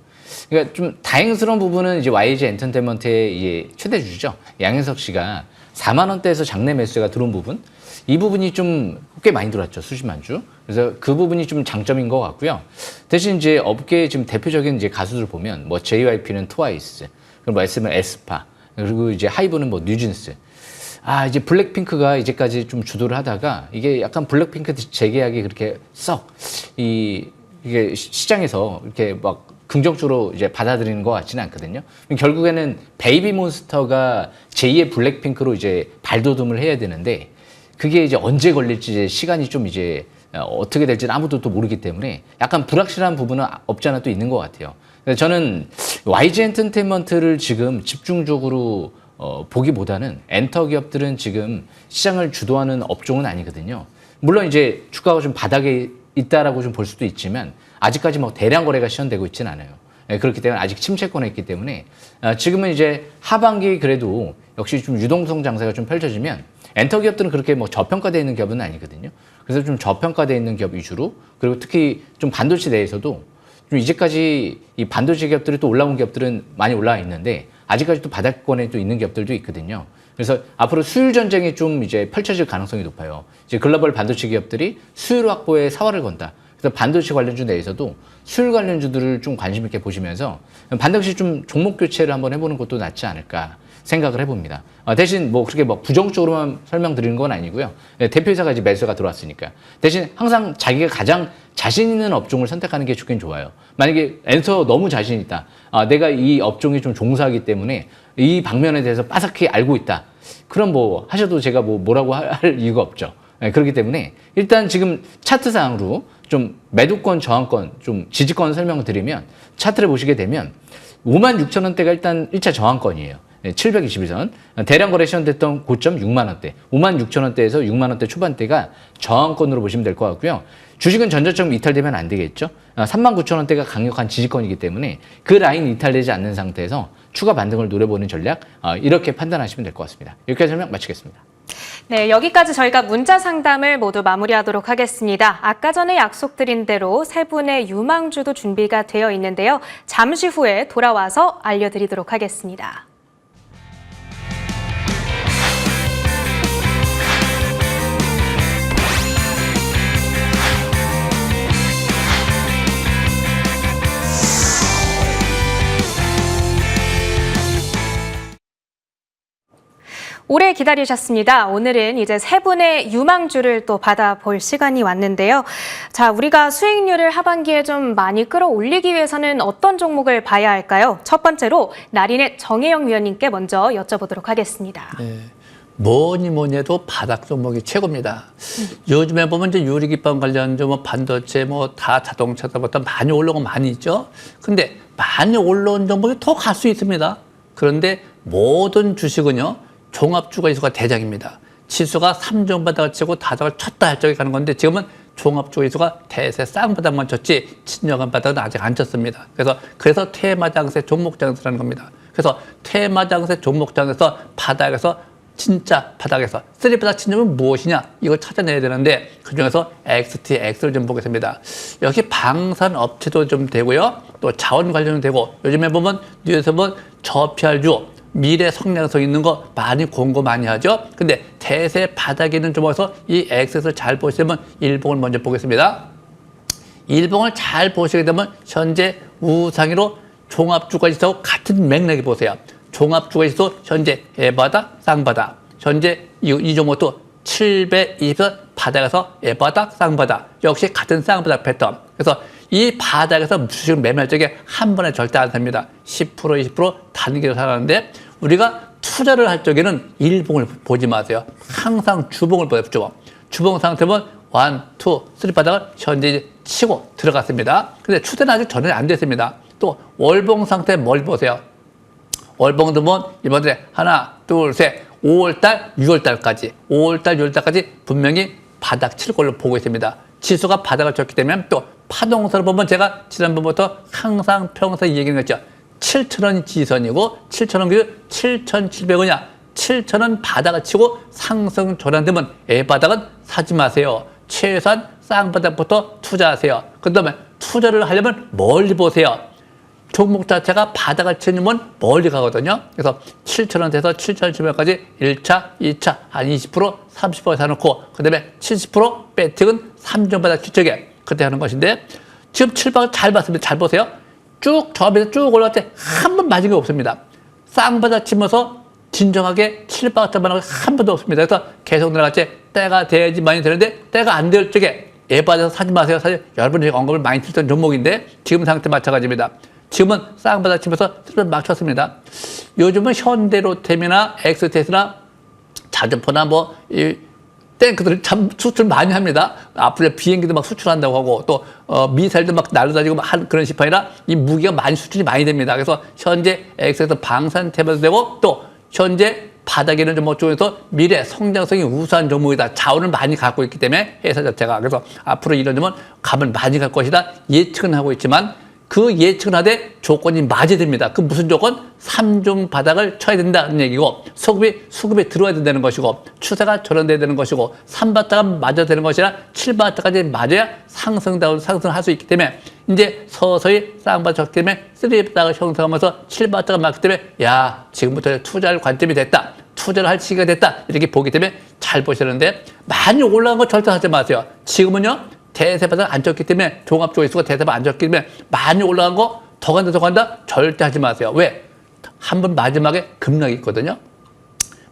그러니까 좀 다행스러운 부분은 이제 YG 엔터테인먼트의 이제 최대주주죠. 양현석 씨가 4만 원대에서 장내 매수가 들어온 부분, 이 부분이 좀 꽤 많이 들어왔죠. 수십만 주. 그래서 그 부분이 좀 장점인 것 같고요. 대신 이제 업계 지금 대표적인 이제 가수들 보면 뭐 JYP는 트와이스, 그리고 뭐 SM은 에스파, 그리고 이제 하이브는 뭐 뉴진스. 이제 블랙핑크가 이제까지 좀 주도를 하다가 이게 약간 블랙핑크 재계약이 그렇게 이게 시장에서 이렇게 막 긍정적으로 이제 받아들이는 것 같지는 않거든요. 결국에는 베이비몬스터가 제2의 블랙핑크로 이제 발돋움을 해야 되는데 그게 이제 언제 걸릴지 이제 시간이 좀 이제 어떻게 될지는 아무도 또 모르기 때문에 약간 불확실한 부분은 없지 않아 또 있는 것 같아요. 그래서 저는 YG 엔터테인먼트를 지금 집중적으로 보기보다는 엔터 기업들은 지금 시장을 주도하는 업종은 아니거든요. 물론 이제 주가가 좀 바닥에 있다라고 좀 볼 수도 있지만 아직까지 뭐 대량 거래가 시현되고 있지는 않아요. 그렇기 때문에 아직 침체권에 있기 때문에 지금은 이제 하반기 그래도 역시 좀 유동성 장세가 좀 펼쳐지면 엔터 기업들은 그렇게 뭐 저평가되어 있는 기업은 아니거든요. 그래서 좀 저평가되어 있는 기업 위주로, 그리고 특히 좀 반도체 내에서도 좀 이제까지 이 반도체 기업들이 또 올라온 기업들은 많이 올라와 있는데 아직까지 또 바닥권에 또 있는 기업들도 있거든요. 그래서 앞으로 수율 전쟁이 좀 이제 펼쳐질 가능성이 높아요. 이제 글로벌 반도체 기업들이 수율 확보에 사활을 건다. 그래서 반도체 관련주 내에서도 수율 관련주들을 좀 관심 있게 보시면서 반드시 좀 종목 교체를 한번 해보는 것도 낫지 않을까 생각을 해봅니다. 대신 뭐 그렇게 뭐 부정적으로만 설명드리는 건 아니고요. 대표이사가 이제 매수가 들어왔으니까. 대신 항상 자기가 가장 자신 있는 업종을 선택하는 게 좋긴 좋아요. 만약에 엔터 너무 자신 있다. 내가 이 업종에 좀 종사하기 때문에 이 방면에 대해서 빠삭히 알고 있다. 그럼 뭐 하셔도 제가 뭐라고 할 이유가 없죠. 그렇기 때문에 일단 지금 차트상으로 좀 매도권, 저항권, 좀 지지권 설명을 드리면 차트를 보시게 되면 56,000원대가 일단 1차 저항권이에요. 721선. 대량 거래 시현됐던 고점 6만 원대. 56,000원대에서 6만 원대 초반대가 저항권으로 보시면 될 것 같고요. 주식은 전저점 이탈되면 안 되겠죠. 39,000원대가 강력한 지지권이기 때문에 그 라인 이탈되지 않는 상태에서 추가 반등을 노려보는 전략, 이렇게 판단하시면 될 것 같습니다. 여기까지 설명 마치겠습니다. 네, 여기까지 저희가 문자 상담을 모두 마무리하도록 하겠습니다. 아까 전에 약속드린 대로 세 분의 유망주도 준비가 되어 있는데요. 잠시 후에 돌아와서 알려드리도록 하겠습니다. 오래 기다리셨습니다. 오늘은 이제 세 분의 유망주를 또 받아볼 시간이 왔는데요. 자, 우리가 수익률을 하반기에 좀 많이 끌어올리기 위해서는 어떤 종목을 봐야 할까요? 첫 번째로 나린의 정혜영 위원님께 먼저 여쭤보도록 하겠습니다. 네. 뭐니 해도 바닥 종목이 최고입니다. 요즘에 보면 이제 유리기판 관련주, 뭐 반도체, 뭐 다 자동차부터 많이 올라오고 많이 있죠. 근데 많이 올라온 종목이 더 갈 수 있습니다. 그런데 모든 주식은요, 종합주가 지수가 대장입니다. 지수가 3종 바닥을 치고 바닥을 쳤다 할 적에 가는 건데 지금은 종합주가 지수가 대세 쌍바닥만 쳤지 친정한 바닥은 아직 안 쳤습니다. 그래서 테마장세 종목장세라는 겁니다. 그래서 테마장세 종목장에서 바닥에서 진짜 바닥에서 쓰리바닥 친점은 무엇이냐 이걸 찾아내야 되는데 그중에서 XT, X를 좀 보겠습니다. 여기 방산업체도 좀 되고요. 또 자원 관련도 되고 요즘에 보면 뉴스에 보면 저PR주 미래 성장성 있는 거 많이 공고 많이 하죠. 근데 대세 바닥에 있는 종목에서 이 X를 잘 보시면 일봉을 먼저 보겠습니다. 일봉을 잘 보시게 되면 현재 우상위로 종합주가 지수하고 같은 맥락에 보세요. 종합주가 지수 현재 애바닥, 쌍바닥. 현재 이 종목도 720선 바닥에서 애바닥, 쌍바닥. 역시 같은 쌍바닥 패턴. 그래서 이 바닥에서 주식을 매매할 적에 한 번에 절대 안 삽니다. 10%, 20% 단기로 살아가는데 우리가 투자를 할 적에는 일봉을 보지 마세요. 항상 주봉을 보세요. 주봉 상태면 1, 2, 3 바닥을 현재 이제 치고 들어갔습니다. 근데 추세는 아직 전혀 안 됐습니다. 또 월봉 상태 뭘 보세요? 월봉도 보면 이번에 하나, 둘, 셋, 5월달, 6월달까지 5월달, 6월달까지 분명히 바닥 칠 걸로 보고 있습니다. 지수가 바닥을 쳤기 때문에 또 파동선을 보면 제가 지난번부터 항상 평소에 얘기했죠. 7,000원 지선이고 7,000원 기준 7,700원이야. 7,000원 바닥을 치고 상승 전환되면 애바닥은 사지 마세요. 최소한 쌍바닥부터 투자하세요. 그 다음에 투자를 하려면 멀리 보세요. 종목 자체가 바닥을 치면 멀리 가거든요. 그래서 7,000원에서 7,700원까지 1차, 2차 한 20%, 30% 사놓고 그 다음에 70% 배팅은 3종 바닥 뒤쪽에 그때 하는 것인데 지금 7박을 잘 봤습니다. 잘 보세요. 쭉 저 밑에 쭉 올라갈 때 한 번 맞은 게 없습니다. 쌍바닥 치면서 진정하게 7박 잡아놓은 게 한 번도 없습니다. 그래서 계속 내려갈 때 때가 돼야지 많이 되는데 때가 안 될 적에 예빠져서 사지 마세요. 사실 여러분이 언급을 많이 드렸던 종목인데 지금 상태 마찬가지입니다. 지금은 쌍바닥 치면서 슬슬 막 쳤습니다. 요즘은 현대로템이나 엑스테스나 자주포나 뭐 이 탱크들 참 수출 많이 합니다. 앞으로 비행기도 막 수출한다고 하고 또 미사일도 막 날아다니고 한 그런 시판이라 이 무기가 많이 수출이 많이 됩니다. 그래서 현재 엑스에서 방산템도 되고 또 현재 바닥에는 종목 중에서 미래 성장성이 우수한 종목이다. 자원을 많이 갖고 있기 때문에 회사 자체가. 그래서 앞으로 이런 점은 값을 많이 갈 것이다. 예측은 하고 있지만 그 예측은 하되 조건이 맞아야 됩니다. 그 무슨 조건? 3종 바닥을 쳐야 된다는 얘기고 수급이 들어야 된다는 것이고 추세가 전환돼야 되는 것이고 3바닥은 맞아야 되는 것이라 7바닥까지 맞아야 상승다운 상승을 할 수 있기 때문에 이제 서서히 쌍바닥 쳤기 때문에 3바닥을 형성하면서 7바닥을 맞기 때문에 야 지금부터 투자할 관점이 됐다. 투자를 할 시기가 됐다. 이렇게 보기 때문에 잘 보시는데 많이 올라간 거 절대 하지 마세요. 지금은요. 대세바닥 안 쳤기 때문에 종합조회수가 대세바닥 안 쳤기 때문에 많이 올라간 거 더 간다 절대 하지 마세요. 왜? 한 번 마지막에 급락이 있거든요.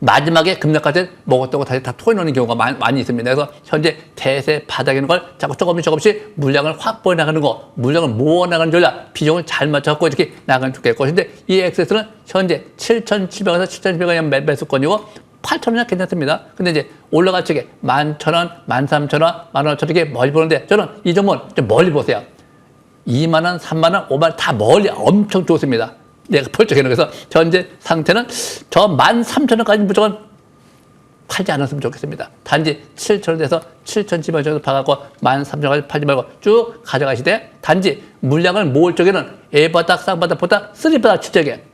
마지막에 급락까지 먹었던 거 다시 다 토해놓는 경우가 많이 있습니다. 그래서 현재 대세 바닥에 있는 걸 자꾸 조금씩 물량을 확보해 나가는 거, 물량을 모아나가는 전략, 비중을 잘 맞춰갖고 이렇게 나가면 좋겠을 것인데 이 엑세스는 현재 7,700원에서 7,700원이 매수권이고 8,000원이나 괜찮습니다. 근데 이제 올라갈 적에 11,000원, 13,000원, 15,000원 이렇게 멀리 보는데 저는 이 종목은 좀 멀리 보세요. 2만원, 3만원, 5만원 다 멀리 엄청 좋습니다. 내가 펼쳐놓은 그래서 현재 상태는 저 13,000원까지 무조건 팔지 않았으면 좋겠습니다. 단지 7,000원에서 7,700원 정도 파갖고 13,000원까지 팔지 말고 쭉 가져가시되 단지 물량을 모을 적에는 A바닥, 쌍바닥보다 3바닥 칠 적에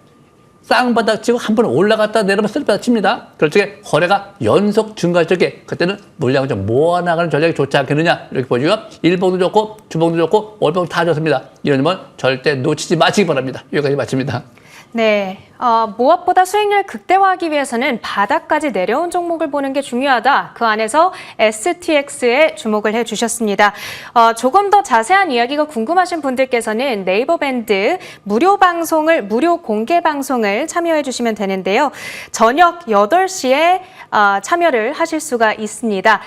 쌍바닥 치고 한 번 올라갔다 내려오면 쓰리바닥 칩니다. 그럴 적에 거래가 연속 증가할 적에 그때는 물량을 좀 모아나가는 전략이 좋지 않겠느냐 이렇게 보시고 일봉도 좋고 주봉도 좋고 월봉도 다 좋습니다. 이런 점은 절대 놓치지 마시기 바랍니다. 여기까지 마칩니다. 네, 무엇보다 수익률 극대화하기 위해서는 바닥까지 내려온 종목을 보는 게 중요하다. 그 안에서 STX에 주목을 해주셨습니다. 조금 더 자세한 이야기가 궁금하신 분들께서는 네이버 밴드 무료 공개 방송을 참여해 주시면 되는데요. 저녁 8시에 참여를 하실 수가 있습니다.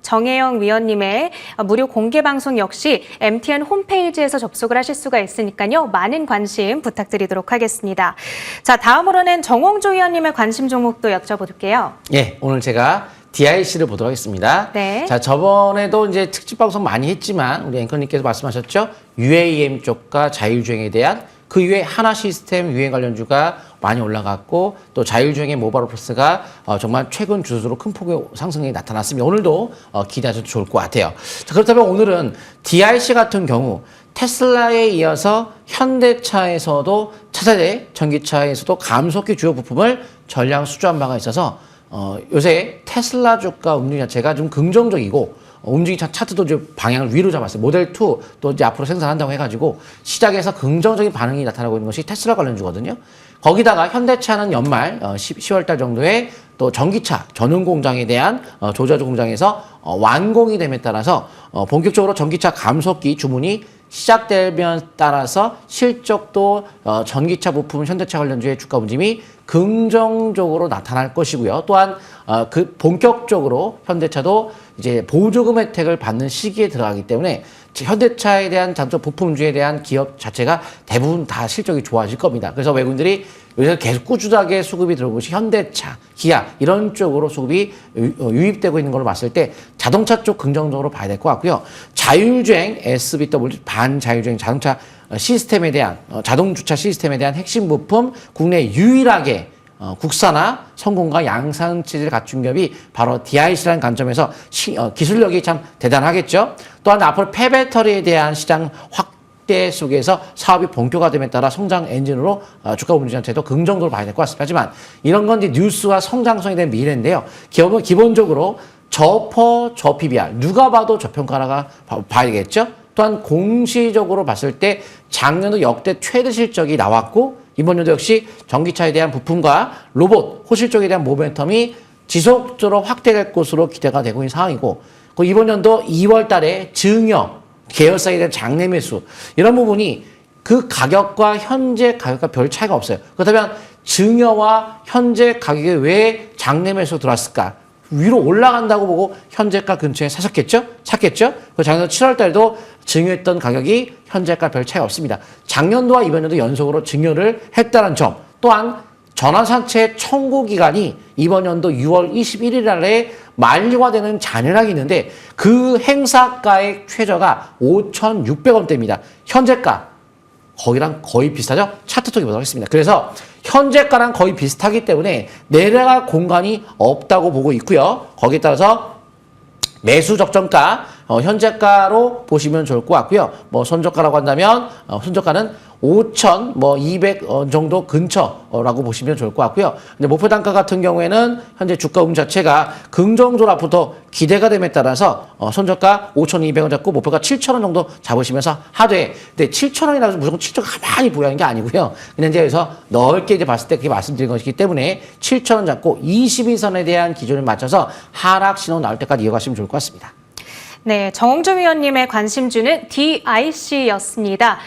정혜영 위원님의 무료 공개 방송 역시 MTN 홈페이지에서 접속을 하실 수가 있으니까요. 많은 관심 부탁드리도록 하겠습니다. 자, 다음으로는 정홍주 위원님의 관심 종목도 여쭤볼게요. 예, 오늘 제가 DIC를 보도록 하겠습니다. 네. 자, 저번에도 이제 특집 방송 많이 했지만 우리 앵커님께서 말씀하셨죠. UAM 쪽과 자율주행에 대한 그 이후에 하나 시스템 유행 관련주가 많이 올라갔고 또 자율주행의 모바일 플러스가 정말 최근 주수로 큰 폭의 상승이 나타났습니다. 오늘도 기대하셔도 좋을 것 같아요. 자, 그렇다면 오늘은 DIC 같은 경우 테슬라에 이어서 현대차에서도 차세대 전기차에서도 감속기 주요 부품을 전량 수주한 바가 있어서 요새 테슬라 주가 움직임 자체가 좀 긍정적이고 움직임 차트도 이제 방향을 위로 잡았어요. 모델 2 또 이제 앞으로 생산한다고 해가지고 시장에서 긍정적인 반응이 나타나고 있는 것이 테슬라 관련주거든요. 거기다가 현대차는 연말 10월달 정도에 또 전기차 전용 공장에 대한 조자조 공장에서 완공이 됨에 따라서 본격적으로 전기차 감속기 주문이 시작되면 따라서 실적도 전기차 부품 현대차 관련주의 주가 움직임이 긍정적으로 나타날 것이고요. 또한 본격적으로 현대차도 이제 보조금 혜택을 받는 시기에 들어가기 때문에 현대차에 대한 자동차 부품주에 대한 기업 자체가 대부분 다 실적이 좋아질 겁니다. 그래서 외국인들이 요새 계속 꾸준하게 수급이 들어오고 것이 현대차, 기아 이런 쪽으로 수급이 유입되고 있는 걸로 봤을 때 자동차 쪽 긍정적으로 봐야 될 것 같고요. 자율주행 SBW 반자율주행 자동차 시스템에 대한 자동 주차 시스템에 대한 핵심 부품 국내 유일하게 국산화 성공과 양산 체제를 갖춘 기업이 바로 DIC라는 관점에서 기술력이 참 대단하겠죠. 또한 앞으로 폐배터리에 대한 시장 확대 속에서 사업이 본격화됨에 따라 성장 엔진으로 주가 움직임 자체도 긍정적으로 봐야 될 것 같습니다. 하지만 이런 건 이제 뉴스와 성장성에 대한 미래인데요. 기업은 기본적으로 저퍼, 저PBR 누가 봐도 저평가라가 봐야겠죠. 또한 공시적으로 봤을 때 작년도 역대 최대 실적이 나왔고 이번 연도 역시 전기차에 대한 부품과 로봇, 호실 쪽에 대한 모멘텀이 지속적으로 확대될 것으로 기대가 되고 있는 상황이고 이번 연도 2월 달에 증여, 계열사에 대한 장내 매수 이런 부분이 그 가격과 현재 가격과 별 차이가 없어요. 그렇다면 증여와 현재 가격에 왜 장내 매수 들어왔을까? 위로 올라간다고 보고 현재가 근처에 샀겠죠? 작년 7월 달에도 증여했던 가격이 현재가 별 차이 없습니다. 작년도와 이번 년도 연속으로 증여를 했다는 점. 또한 전환사채 청구 기간이 이번 연도 6월 21일 날에 만료가 되는 잔여량이 있는데 그 행사가의 최저가 5,600원대입니다. 현재가 거기랑 거의 비슷하죠? 차트 쪽에 보도록 하겠습니다. 그래서 현재가랑 거의 비슷하기 때문에 내려갈 공간이 없다고 보고 있고요. 거기에 따라서 매수 적정가 현재가로 보시면 좋을 것 같고요. 뭐 손저가라고 한다면 손저가는 5,200 정도 근처라고 보시면 좋을 것 같고요. 근데 목표 단가 같은 경우에는 현재 주가 움직임 자체가 긍정적으로 앞으로 기대가 됨에 따라서 손저가 5,200원 잡고 목표가 7,000원 정도 잡으시면서 하되 근데 7,000원이라서 무조건 7,000원 가만히 보유하는 게 아니고요. 그냥 이제 여기서 넓게 이제 봤을 때 그렇게 말씀드린 것이기 때문에 7,000원 잡고 22선에 대한 기준을 맞춰서 하락 신호 나올 때까지 이어가시면 좋을 것 같습니다. 네, 정홍주 위원님의 관심주는 DIC였습니다.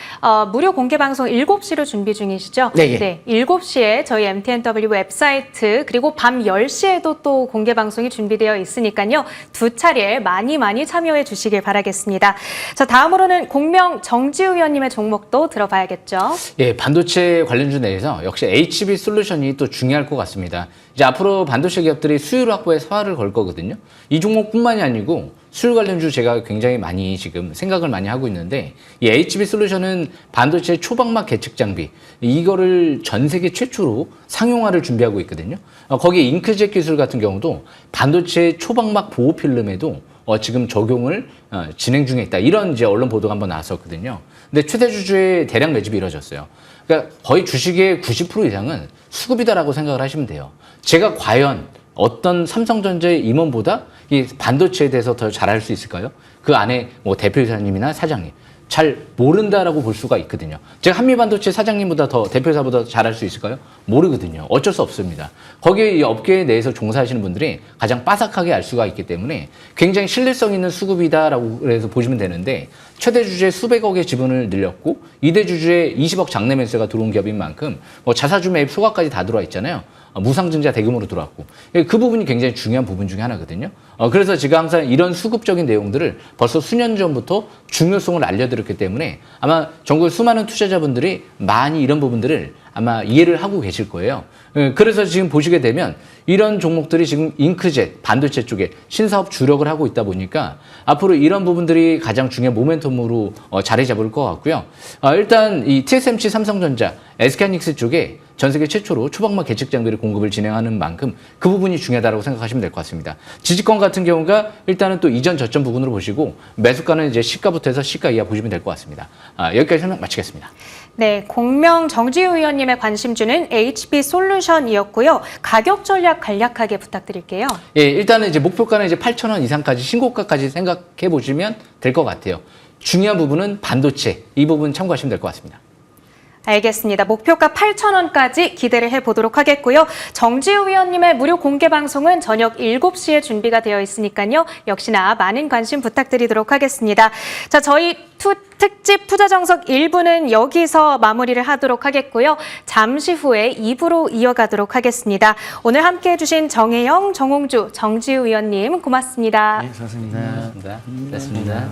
무료 공개 방송 7시로 준비 중이시죠? 네, 예. 네, 7시에 저희 MTNW 웹사이트 그리고 밤 10시에도 또 공개 방송이 준비되어 있으니까요. 두 차례 많이 참여해 주시길 바라겠습니다. 자, 다음으로는 공명 정지우 위원님의 종목도 들어봐야겠죠? 예, 반도체 관련주 내에서 역시 HB 솔루션이 또 중요할 것 같습니다. 이제 앞으로 반도체 기업들이 수율 확보에 사활을 걸 거거든요. 이 종목뿐만이 아니고 수율 관련주 제가 굉장히 많이 지금 생각을 많이 하고 있는데 이 HB 솔루션은 반도체 초방막 계측 장비 이거를 전 세계 최초로 상용화를 준비하고 있거든요. 거기에 잉크젯 기술 같은 경우도 반도체 초방막 보호 필름에도 지금 적용을 진행 중에 있다. 이런 이제 언론 보도가 한번 나왔었거든요. 근데 최대 주주의 대량 매집이 이루어졌어요. 그러니까 거의 주식의 90% 이상은 수급이다라고 생각을 하시면 돼요. 제가 과연 어떤 삼성전자의 임원보다 이 반도체에 대해서 더 잘할 수 있을까요? 그 안에 뭐 대표이사님이나 사장님 잘 모른다라고 볼 수가 있거든요. 제가 한미반도체 사장님보다 더 대표이사보다 잘할 수 있을까요? 모르거든요. 어쩔 수 없습니다. 거기에 이 업계 내에서 종사하시는 분들이 가장 빠삭하게 알 수가 있기 때문에 굉장히 신뢰성 있는 수급이다라고 그래서 보시면 되는데 최대 주주의 수백억의 지분을 늘렸고 2대 주주의 20억 장내 매수가 들어온 기업인 만큼 뭐 자사주 매입 소각까지 다 들어와 있잖아요. 무상증자 대금으로 들어왔고 그 부분이 굉장히 중요한 부분 중에 하나거든요. 그래서 제가 항상 이런 수급적인 내용들을 벌써 수년 전부터 중요성을 알려드렸기 때문에 아마 전국 수많은 투자자분들이 많이 이런 부분들을 아마 이해를 하고 계실 거예요. 그래서 지금 보시게 되면 이런 종목들이 지금 잉크젯, 반도체 쪽에 신사업 주력을 하고 있다 보니까 앞으로 이런 부분들이 가장 중요한 모멘텀으로 자리 잡을 것 같고요. 일단 이 TSMC 삼성전자, SK하이닉스 쪽에 전 세계 최초로 초방막 계측 장비를 공급을 진행하는 만큼 그 부분이 중요하다고 생각하시면 될 것 같습니다. 지지권 같은 경우가 일단은 또 이전 저점 부분으로 보시고 매수가는 이제 시가부터 해서 시가 이하 보시면 될 것 같습니다. 여기까지 설명 마치겠습니다. 네, 공명 정지우 의원님의 관심주는 HB 솔루션이었고요. 가격 전략 간략하게 부탁드릴게요. 예, 일단은 이제 목표가는 이제 8,000원 이상까지 신고가까지 생각해 보시면 될 것 같아요. 중요한 부분은 반도체 이 부분 참고하시면 될 것 같습니다. 알겠습니다. 목표가 8,000원까지 기대를 해보도록 하겠고요. 정지우 위원님의 무료 공개 방송은 저녁 7시에 준비가 되어 있으니까요. 역시나 많은 관심 부탁드리도록 하겠습니다. 자, 저희 특집 투자 정석 1부는 여기서 마무리를 하도록 하겠고요. 잠시 후에 2부로 이어가도록 하겠습니다. 오늘 함께해 주신 정혜영, 정홍주, 정지우 위원님 고맙습니다. 네, 수고하셨습니다. 고맙습니다.